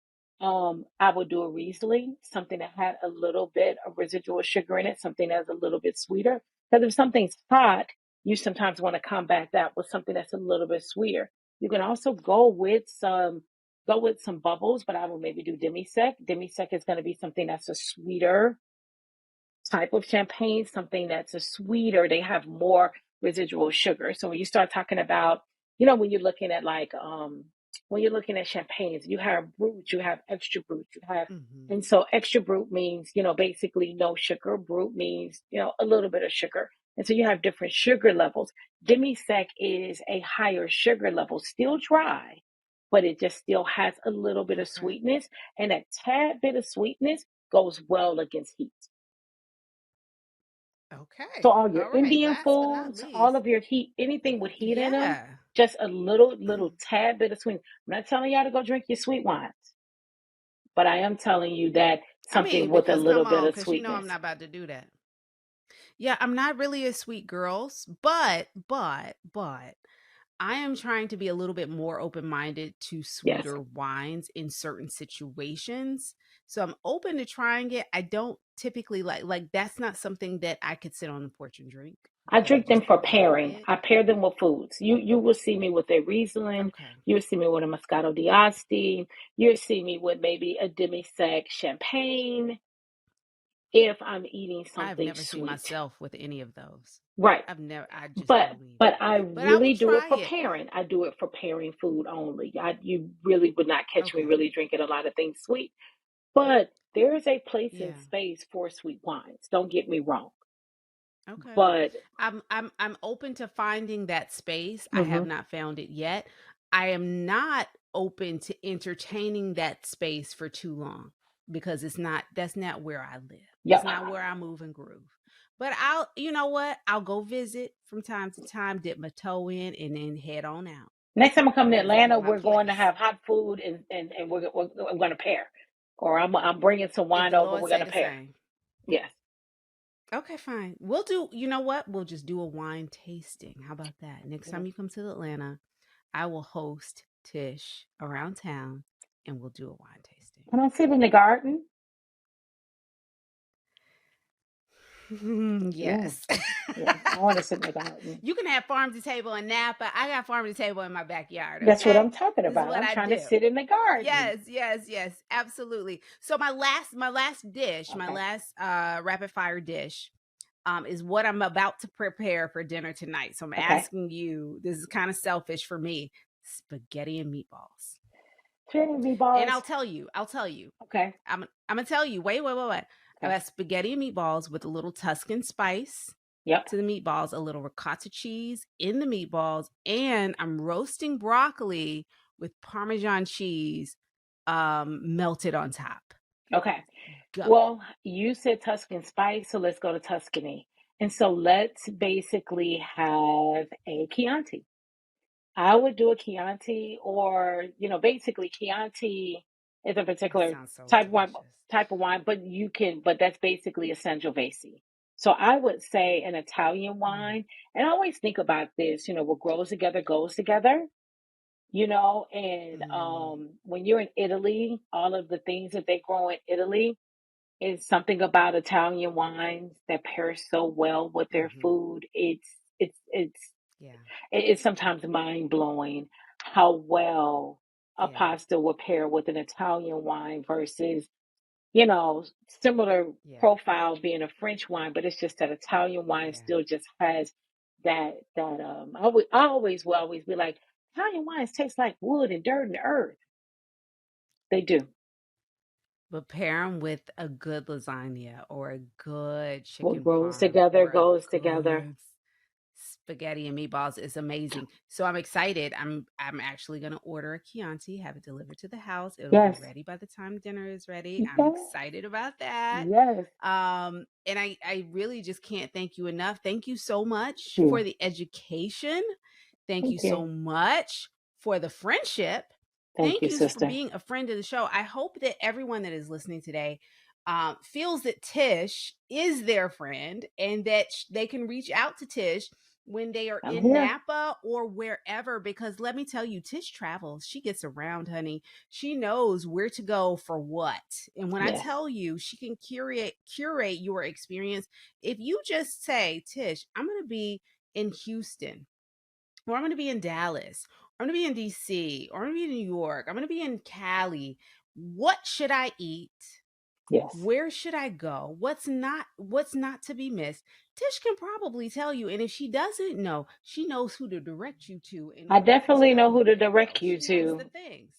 I would do a Riesling, something that had a little bit of residual sugar in it, something that's a little bit sweeter. Because if something's hot, you sometimes want to combat that with something that's a little bit sweeter. You can also go with some bubbles, but I will maybe do demi sec. Demi sec is going to be something that's a sweeter type of champagne, something that's a sweeter, they have more residual sugar. So when you start talking about, when you're looking at when you're looking at champagnes, you have brut, you have extra brut, you have, Mhm. and so extra brut means, basically no sugar. Brut means, a little bit of sugar. And so you have different sugar levels. Demi sec is a higher sugar level, still dry, but it just still has a little bit of Okay. sweetness. And that tad bit of sweetness goes well against heat. So Okay. all your All right. Indian Last but not foods, all least. of your heat, anything with heat in them, Yeah. just a little tad bit of sweet. I'm not telling y'all to go drink your sweet wines, but I am telling you that I something mean, with a because little come bit on, of because you know I'm sweetness. not about to do that. Yeah, I'm not really a sweet girl, but I am trying to be a little bit more open-minded to Yes. sweeter wines in certain situations. So I'm open to trying it. I don't typically like that's not something that I could sit on the porch and drink I because I drink them just for don't like pairing. it. I pair them with foods. You will see me with a Riesling. Okay. You'll see me with a Moscato d'Asti. You'll see me with maybe a demi-sec champagne if I'm eating I've something never seen sweet. myself with any of those. Right. I just But don't even. but I But I will really do it try for it. pairing. I do it for pairing food only. You really would not catch me Okay. really drinking a lot of things sweet. But there is a place and Yeah. space for sweet wines. Don't get me wrong. Okay. But I'm open to finding that space. I have mhm, not found it yet. I am not open to entertaining that space for too long because that's not where I live. It's yeah. not where I move and groove. But I'll you know what? I'll go visit from time to time, dip my toe in and then head on out. Next time I come to That is Atlanta, my we're going to place. have hot food and we're going to pair. Or I'm bringing some If wine the over. Lord We're going say to the pair. same. Yes. Okay, fine. We'll do, you know what? We'll just do a wine tasting. How about that? Next time you come to Atlanta, I will host Tish around town and we'll do a wine tasting. Can I sit in the garden? Yeah, Yes. yeah. I want to sit in the garden. You can have farm to table in Napa. I got farm to table in my backyard, That's what okay? I'm talking This is about. what I'm I trying to do. sit in the garden. Yes, yes, yes, absolutely. So my last dish, my Okay. last rapid fire dish is what I'm about to prepare for dinner tonight. So I'm Okay. asking you, this is kind of selfish for me, spaghetti and meatballs. Trini And meatballs. I'll tell you. Okay. I'm gonna tell you. Wait, wait, wait, wait. I Okay. got spaghetti and meatballs with a little Tuscan spice Yep. to the meatballs, a little ricotta cheese in the meatballs, and I'm roasting broccoli with Parmesan cheese melted on top. Okay. Go. Well, you said Tuscan spice, so let's go to Tuscany. And so let's basically have a Chianti. I would do a Chianti, or basically Chianti is a That particular sounds so type of wine, delicious. but that's basically a Sangiovese. So I would say an Italian Mm, wine, and I always think about this, what grows together goes together, and mm, when you're in Italy, all of the things that they grow in Italy is something about Italian wines that pairs so well with their hmm. food. Yeah, It's sometimes mind blowing how well a yeah, pasta will pair with an Italian wine versus, you know, similar yeah, profile being a French wine, but it's just that Italian wine yeah. still just has that. I always will always be like, Italian wines taste like wood and dirt and earth. They do. But pair them with a good lasagna or a good What chicken grows parm together or a goes together. good spaghetti and meatballs is amazing. So I'm excited. I'm actually gonna order a Chianti, have it delivered to the house. It'll be Yes. ready by the time dinner is ready. I'm Yes. excited about that. Yes. And I really just can't thank you enough. Thank you so Thank much for you. the education. Thank you Thank so you. much for the friendship. Thank Thank you, you for sister. being a friend of the show. I hope that everyone that is listening today feels that Tish is their friend and that they can reach out to Tish when they are I'm in here. Napa or wherever. Because let me tell you, Tish travels. She gets around, honey. She knows where to go for what. And when I Yes. tell you, she can curate your experience. If you just say, Tish, I'm going to be in Houston, or I'm going to be in Dallas, or I'm going to be in DC, or I'm going to be in New York, I'm going to be in Cali. What should I eat? Yes. Where should I go? What's not to be missed? Tish can probably tell you, and if she doesn't know, she knows who to direct you to in I order to definitely tell know you who to where to go. direct you She knows the to, things.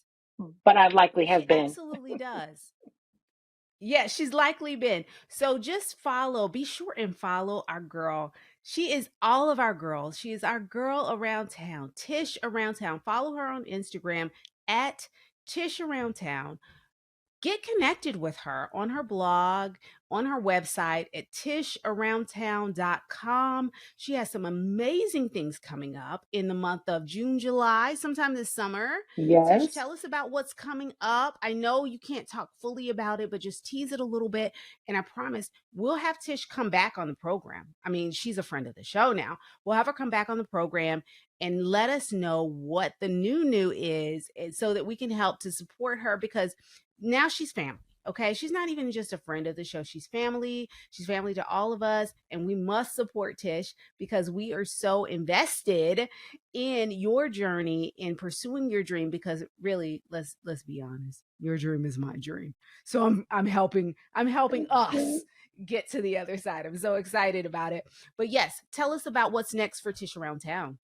but I likely She have been. absolutely does. Yeah, she's likely been. So just follow, be sure and follow our girl. She is all of our girls. She is our girl around town, Tish around town. Follow her on Instagram at Tish around town. Get connected with her on her blog, on her website at tisharoundtown.com. She has some amazing things coming up in the month of June, July, sometime this summer. Tish, Yes. tell us about what's coming up. I know you can't talk fully about it, but just tease it a little bit. And I promise we'll have Tish come back on the program. I mean, she's a friend of the show now. We'll have her come back on the program and let us know what the new is, and so that we can help to support her, because now she's family. Okay. She's not even just a friend of the show. She's family. She's family to all of us. And we must support Tish because we are so invested in your journey in pursuing your dream. Because really, let's be honest, your dream is my dream. So I'm helping us get to the other side. I'm so excited about it. But yes, tell us about what's next for Tish Around Town.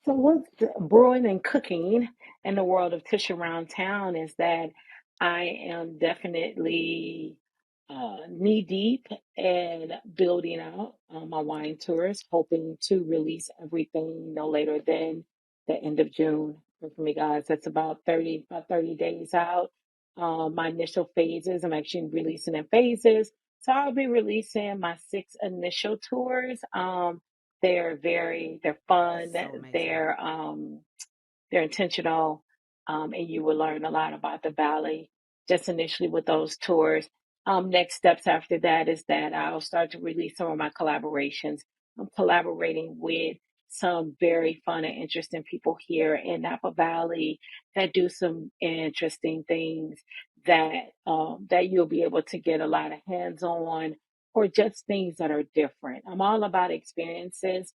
So what's brewing and cooking in the world of Tish around town is that I am definitely knee deep in building out my wine tours, hoping to release everything no later than the end of June. And for me, guys, that's about 30 days out. My initial phases, I'm actually releasing in phases. So I'll be releasing my six initial tours. They're fun, So amazing. they're intentional, and you will learn a lot about the valley just initially with those tours. Next steps after that is that I'll start to release some of my collaborations. I'm collaborating with some very fun and interesting people here in Napa Valley that do some interesting things that you'll be able to get a lot of hands-on or just things that are different. I'm all about experiences,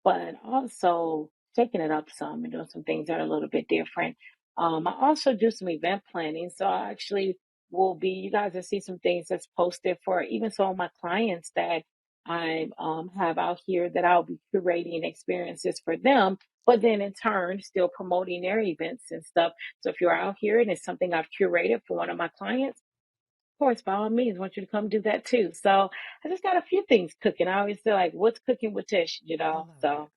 but also taking it up some and doing some things that are a little bit different. I also do some event planning. So I actually will be, you guys will see some things that's posted for even some of my clients that I have out here that I'll be curating experiences for them, but then in turn, still promoting their events and stuff. So if you're out here and it's something I've curated for one of my clients, of course, by all means, I want you to come do that too. So I just got a few things cooking. I always feel like, what's cooking with Tish, you I know? love it. So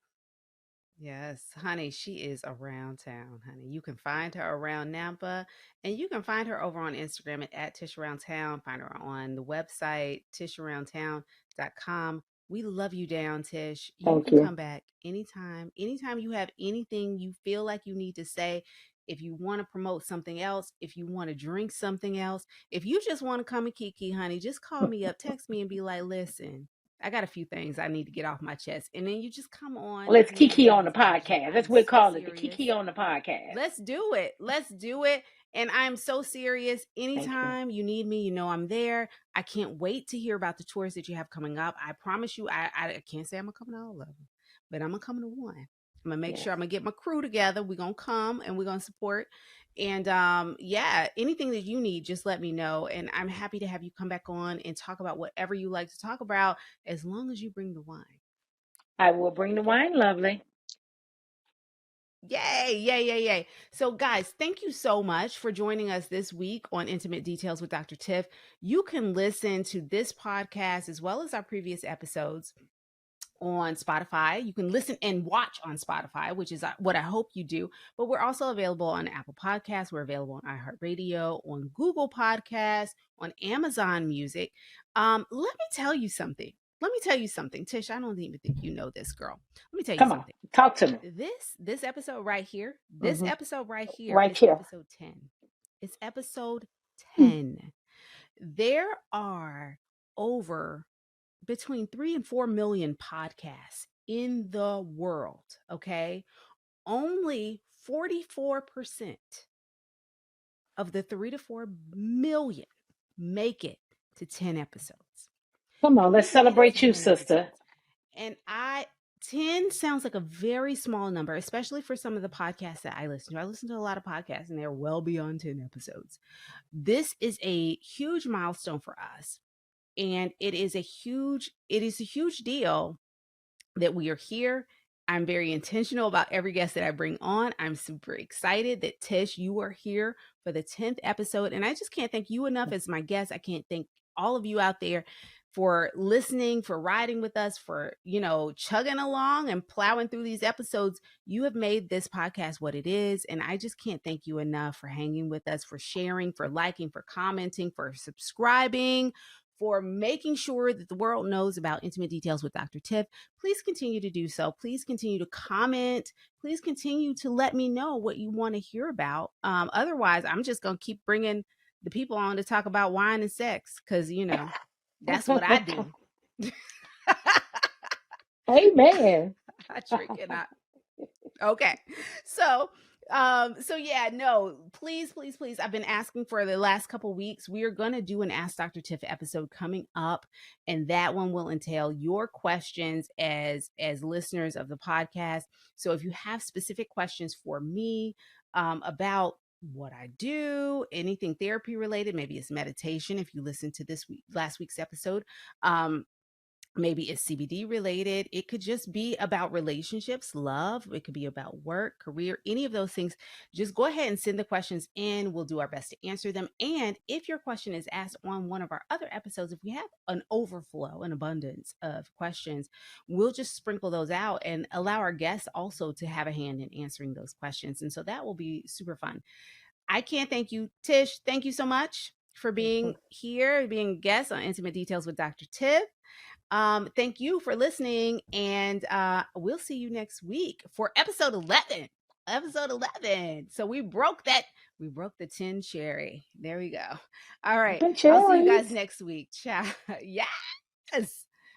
Yes, honey, she is around town, honey. You can find her around Napa, and you can find her over on Instagram at Tish Around Town. Find her on the website, tisharoundtown.com. We love you down, Tish. You thank can come you. back anytime. Anytime you have anything you feel like you need to say, if you want to promote something else, if you want to drink something else, if you just want to come and kiki, honey, just call me up, text me, and be like, listen, I got a few things I need to get off my chest. And then you just come on Let's and we kiki on the dance because podcast. That's I'm what we so call it, the serious. kiki on the podcast. Let's do it. Let's do it. And I'm so serious. Thank you. Anytime you need me, you know I'm there. I can't wait to hear about the tours that you have coming up. I promise you, I can't say I'm coming to all of them, but I'm gonna come to one. I'm gonna make Yes. sure I'm gonna get my crew together. We're gonna come and we're gonna support. And yeah, anything that you need, just let me know. And I'm happy to have you come back on and talk about whatever you like to talk about, as long as you bring the wine. I will bring the wine, lovely. Yay, yay, yay, yay. So, guys, thank you so much for joining us this week on Intimate Details with Dr. Tiff. You can listen to this podcast as well as our previous episodes on Spotify. You can listen and watch on Spotify, which is what I hope you do. But we're also available on Apple Podcasts. We're available on iHeartRadio, on Google Podcasts, on Amazon Music. Let me tell you something. Let me tell you something, Tish. I don't even think you know this, girl. Let me tell you Come on, something. talk to me. This episode right here, this Hmm. episode right here Right is here. episode 10. It's episode Hmm. 10. There are over between 3 and 4 million podcasts in the world, okay? Only 44% of the 3 to 4 million make it to 10 episodes. Come on, And let's we've made it to celebrate you, 10 sister. episodes. And 10 sounds like a very small number, especially for some of the podcasts that I listen to. I listen to a lot of podcasts and they're well beyond 10 episodes. This is a huge milestone for us. And it is a huge deal that we are here. I'm very intentional about every guest that I bring on. I'm super excited that Tish, you are here for the 10th episode. And I just can't thank you enough as my guest. I can't thank all of you out there for listening, for riding with us, for, chugging along and plowing through these episodes. You have made this podcast what it is. And I just can't thank you enough for hanging with us, for sharing, for liking, for commenting, for subscribing, for making sure that the world knows about Intimate Details with Dr. Tiff. Please continue to do so. Please continue to comment. Please continue to let me know what you want to hear about. Otherwise, I'm just going to keep bringing the people on to talk about wine and sex because, that's what I do. Amen. I drink and I okay. So yeah, no, please, please, please. I've been asking for the last couple weeks. We are gonna do an Ask Dr. Tiff episode coming up, and that one will entail your questions as listeners of the podcast. So if you have specific questions for me about what I do, anything therapy related, maybe it's meditation. If you listen to last week's episode, maybe it's CBD related. It could just be about relationships, love. It could be about work, career, any of those things. Just go ahead and send the questions in. We'll do our best to answer them. And if your question is asked on one of our other episodes, if we have an overflow, an abundance of questions, we'll just sprinkle those out and allow our guests also to have a hand in answering those questions. And so that will be super fun. I can't thank you, Tish. Thank you so much for being here, being a guest on Intimate Details with Dr. Tiff. Thank you for listening, and we'll see you next week for episode 11. Episode 11. So we broke the 10 cherry. There we go. All right. Open I'll see you guys cherries. next week. Ciao. Yes.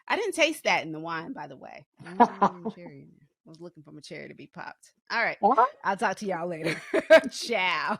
I didn't taste that in the wine, by the way. I didn't taste any cherry in there. I was looking for my cherry to be popped. All right. I'll talk to y'all later. Ciao.